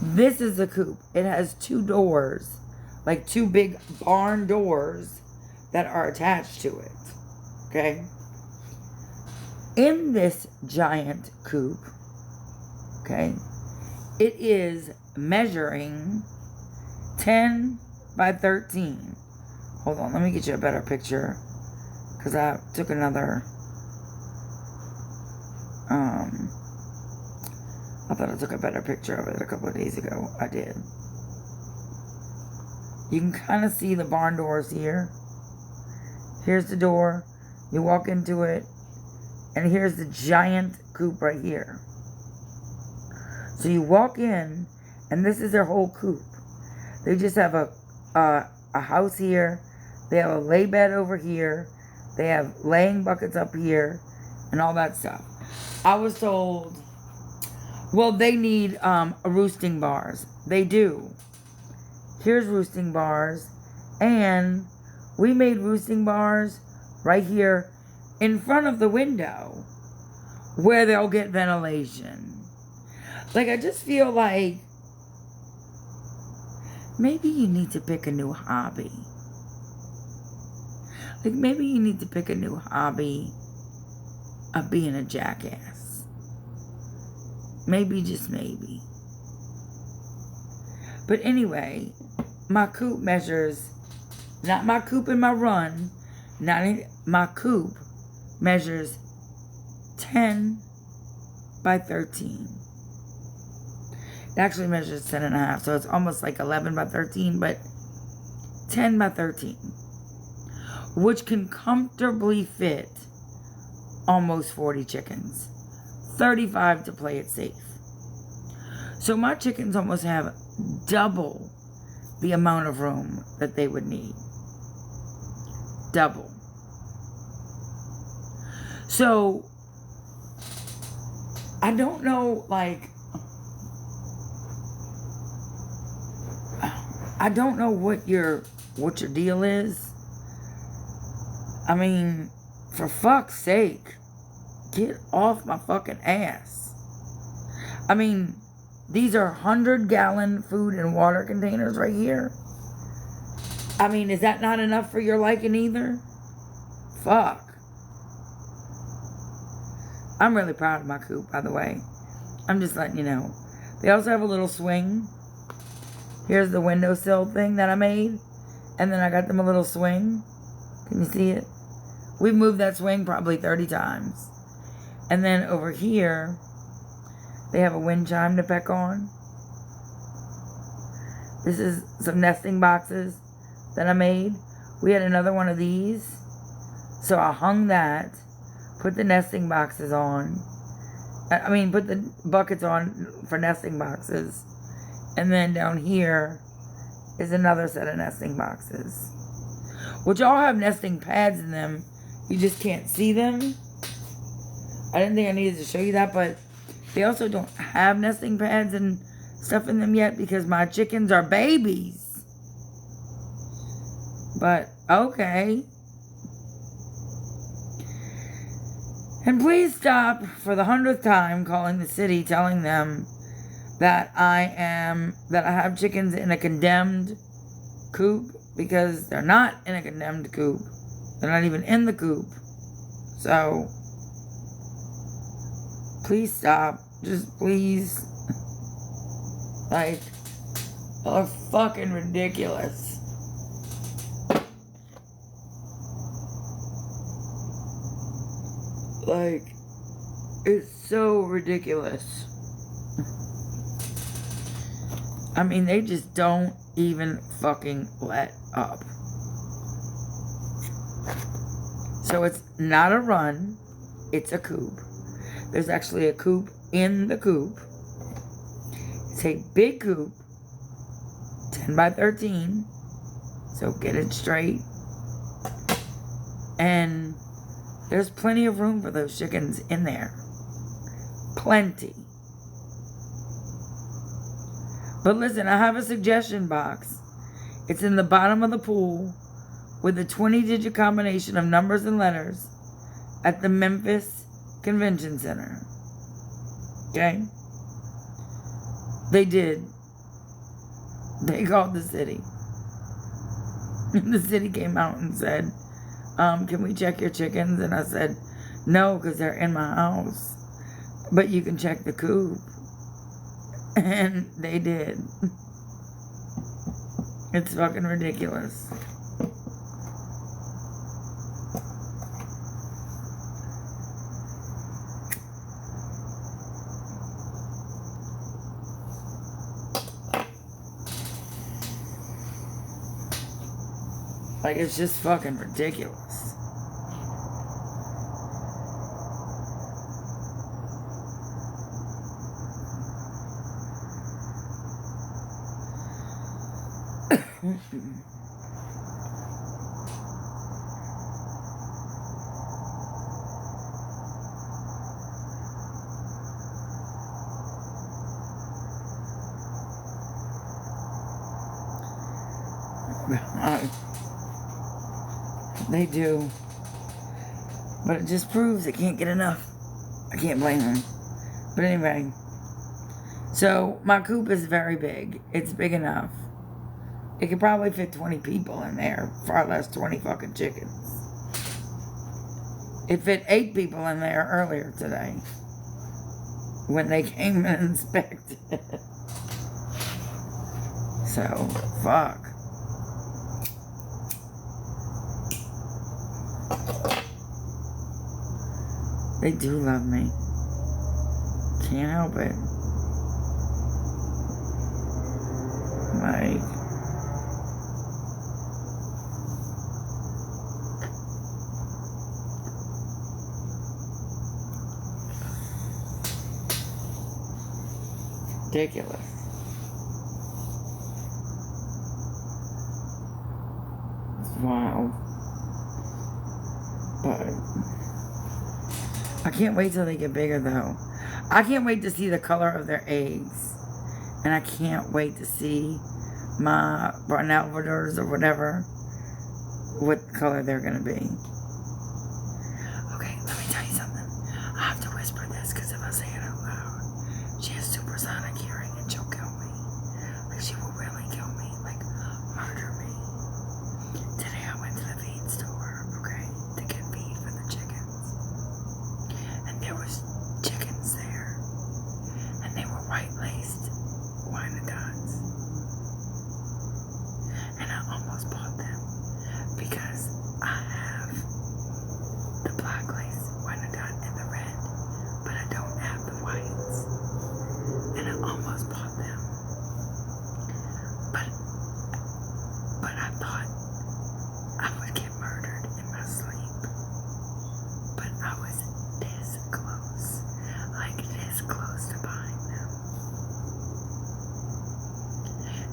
Speaker 1: This is the coop. It has 2 doors. Like 2 big barn doors that are attached to it. Okay? In this giant coop, okay, it is measuring 10 by 13. Hold on, let me get you a better picture. Because I took another, I thought I took a better picture of it a couple of days ago. I did. You can kind of see the barn doors here. Here's the door. You walk into it. And here's the giant coop right here. So you walk in, and this is their whole coop. They just have a house here. They have a lay bed over here. They have laying buckets up here, and all that stuff. I was told, well, they need roosting bars. They do. Here's roosting bars, and we made roosting bars right here in front of the window where they'll get ventilation. Like, I just feel like maybe you need to pick a new hobby. Like, maybe you need to pick a new hobby of being a jackass. Maybe, just maybe. But anyway, my coop measures Not my coop and my run. My coop measures 10 by 13. It actually measures 10 and a half, so it's almost like 11 by 13, but 10 by 13, which can comfortably fit almost 40 chickens, 35 to play it safe. So my chickens almost have double the amount of room that they would need. Double. So I don't know, like, I don't know what your deal is. I mean, for fuck's sake, get off my fucking ass. I mean, these are 100-gallon food and water containers right here. I mean, is that not enough for your liking either? Fuck. I'm really proud of my coop, by the way. I'm just letting you know. They also have a little swing. Here's the windowsill thing that I made. And then I got them a little swing. Can you see it? We've moved that swing probably 30 times. And then over here, they have a wind chime to peck on. This is some nesting boxes that I made. We had another one of these. So I hung that. Put the nesting boxes on. Put the buckets on for nesting boxes. And then down here is another set of nesting boxes, which all have nesting pads in them. You just can't see them. I didn't think I needed to show you that, but they also don't have nesting pads and stuff in them yet because my chickens are babies. But, okay. And please stop for the 100th time calling the city, telling them that I have chickens in a condemned coop, because they're not in a condemned coop. They're not even in the coop. So, please stop. Just please. Like, they're fucking ridiculous. Like, it's so ridiculous. I mean, they just don't even fucking let up. So it's not a run, it's a coop. There's actually a coop in the coop. It's a big coop, 10 by 13. So get it straight. And there's plenty of room for those chickens in there. Plenty. But listen, I have a suggestion box. It's in the bottom of the pool with a 20-digit combination of numbers and letters at the Memphis Convention Center. Okay? They did. They called the city. And the city came out and said, can we check your chickens? And I said, no, because they're in my house. But you can check the coop. And they did. It's fucking ridiculous. Like, it's just fucking ridiculous. They do. But it just proves they can't get enough. I can't blame them. But anyway. So, my coop is very big. It's big enough. It could probably fit 20 people in there. Far less 20 fucking chickens. It fit 8 people in there earlier today. When they came and inspected. So, fuck. They do love me. Can't help it. Like, ridiculous. It's wild. But I can't wait till they get bigger, though. I can't wait to see the color of their eggs. And I can't wait to see my Barnalvadors or whatever, what color they're going to be. Okay, let me tell you something. I have to whisper this because if I say it out loud, she has supersonic hearing and she'll kill me. Like, she will really kill me. Like, murder me. Today I went to the feed store, okay, to get feed for the chickens. And there was chickens there. And they were white-laced Wyandottes. And I almost bought them because I have the black lace Wyandotte and the red, but I don't have the whites. And I almost bought them. But I thought I would get murdered in my sleep. But I was this close. Like this close to buying them.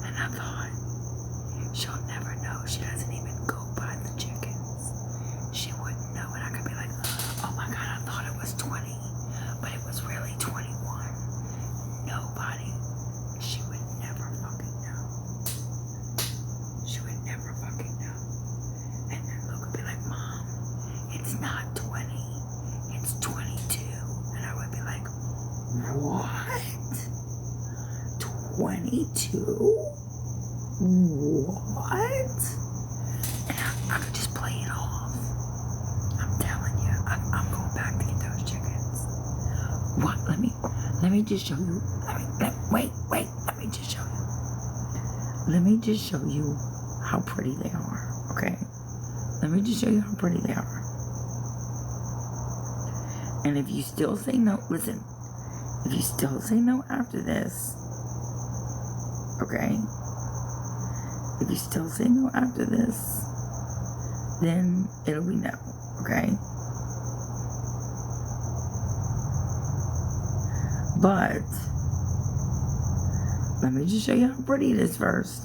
Speaker 1: And I thought, she'll never know. She doesn't even go buy the chickens. She wouldn't know. And I could be like, oh my God, I thought it was 20. But it was really 21. Nobody. She would never fucking know. She would never fucking know. And then Luke would be like, Mom, it's not 20. It's 22. And I would be like, what? 22? What? And I could just play it off. I'm telling you, I'm going back to get those chickens. What? Let me just show you. Wait. Let me just show you. Let me just show you how pretty they are. Okay? Let me just show you how pretty they are. And if you still say no, listen. If you still say no after this, okay? If you still say no after this, then it'll be no, okay? But let me just show you how pretty it is first,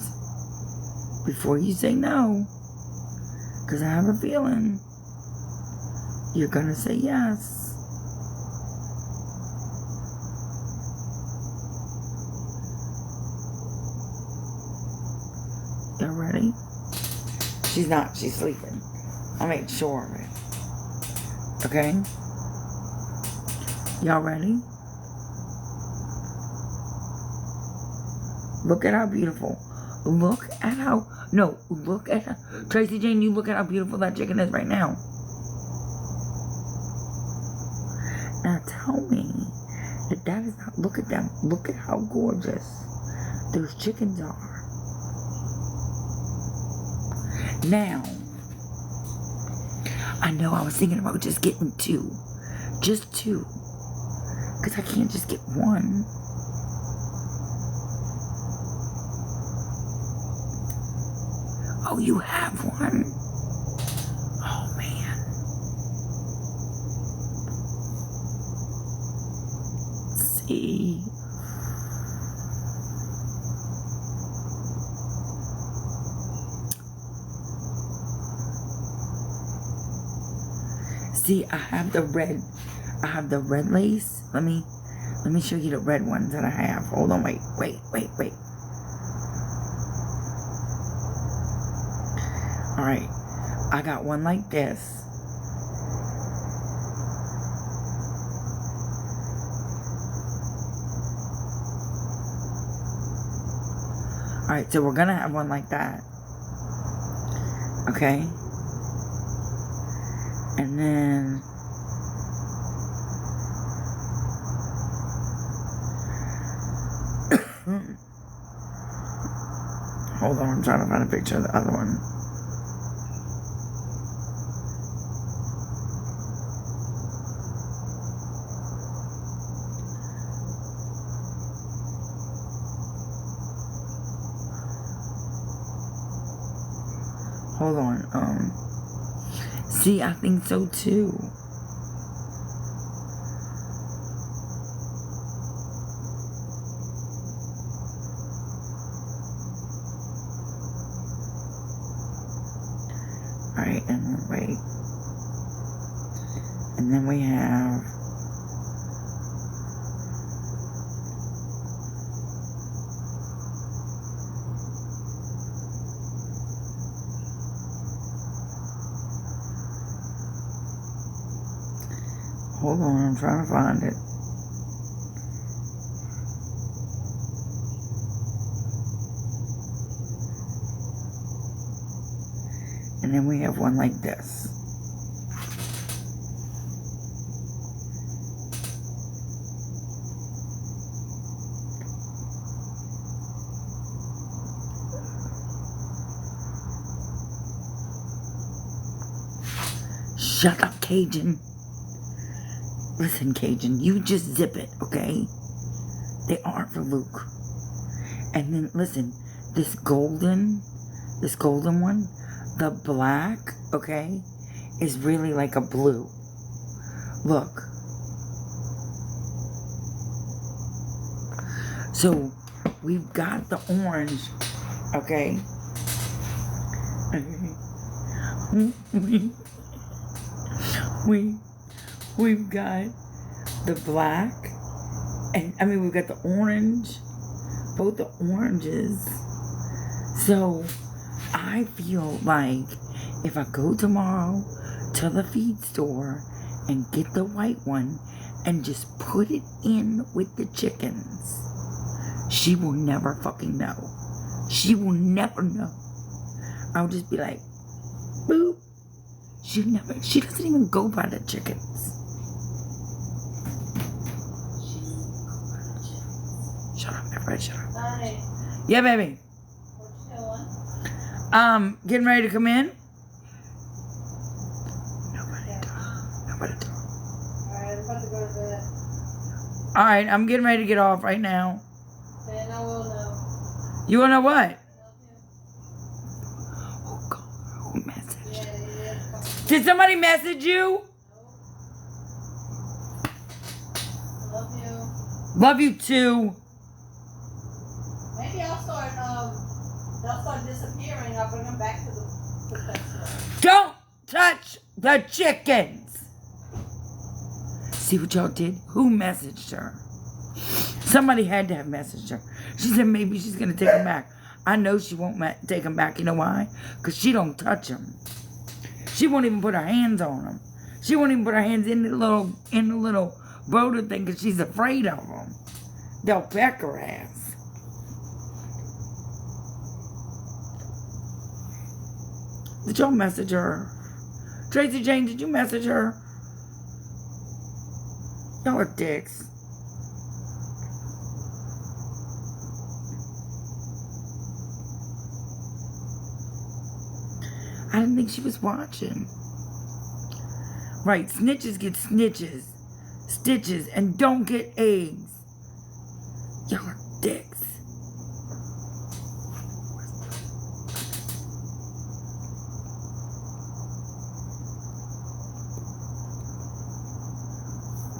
Speaker 1: before you say no, because I have a feeling you're gonna say yes. Y'all ready? She's not. She's sleeping. I made sure of it. Okay? Y'all ready? Look at how beautiful. Look at how... No, look at how... Tracy Jane, you look at how beautiful that chicken is right now. Now tell me that that is not... Look at them. Look at how gorgeous those chickens are. Now, I know I was thinking about just getting two. Just two. Because I can't just get one. Oh, you have one? Oh, man. See? See, I have the red lace. Let me show you the red ones that I have. Hold on, wait. Alright, I got one like this. Alright, so we're gonna have one like that. Okay? And then hold on, I'm trying to find a picture of the other one. hold on. See, I think so too. Alright, and then wait. And then we have hold on, I'm trying to find it. And then we have one like this. Shut up, Cajun. Listen, Cajun, you just zip it, okay? They aren't for Luke. And then, listen, this golden one, the black, okay, is really like a blue. Look. So, we've got the orange, okay? We've got the black, and I mean, we've got the orange, both the oranges. So, I feel like if I go tomorrow to the feed store and get the white one and just put it in with the chickens, she will never fucking know. She will never know. I'll just be like, boop. She doesn't even go by the chickens. Shut up, everybody, shut up.
Speaker 2: Hi.
Speaker 1: Yeah, baby.
Speaker 2: What you doing?
Speaker 1: Getting ready to come in? Nobody talk.
Speaker 2: Alright, I'm about to go to bed.
Speaker 1: Alright, I'm getting ready to get off right now.
Speaker 2: Then I will know.
Speaker 1: You wanna know what?
Speaker 2: Love
Speaker 1: Who messaged?
Speaker 2: you. Yeah.
Speaker 1: Did somebody message you?
Speaker 2: Love you.
Speaker 1: Love you too.
Speaker 2: Maybe they'll start disappearing. I'll bring them back to the festival.
Speaker 1: Don't touch the chickens. See what y'all did? Who messaged her? Somebody had to have messaged her. She said maybe she's going to take them back. I know she won't take them back. You know why? Because she don't touch them. She won't even put her hands on them. She won't even put her hands in the little brooder thing because she's afraid of them. They'll peck her ass. Did y'all message her? Tracy Jane, did you message her? Y'all are dicks. I didn't think she was watching. Right, snitches get stitches, and don't get eggs. Y'all are dicks.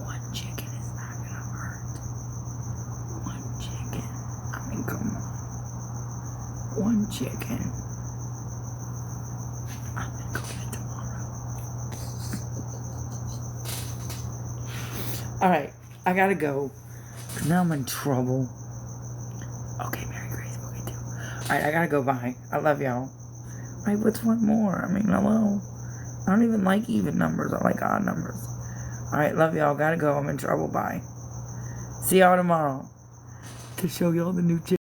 Speaker 1: One chicken is not gonna hurt. One chicken. I mean, come on. One chicken. I'm gonna go get it tomorrow. Alright, I gotta go. Cause now I'm in trouble. Okay, Mary Grace, we'll get to. Alright, I gotta go. Bye. I love y'all. Alright, what's one more? I mean, hello. I don't even like even numbers. I like odd numbers. Alright, love y'all. Gotta go. I'm in trouble. Bye. See y'all tomorrow. To show y'all the new chick.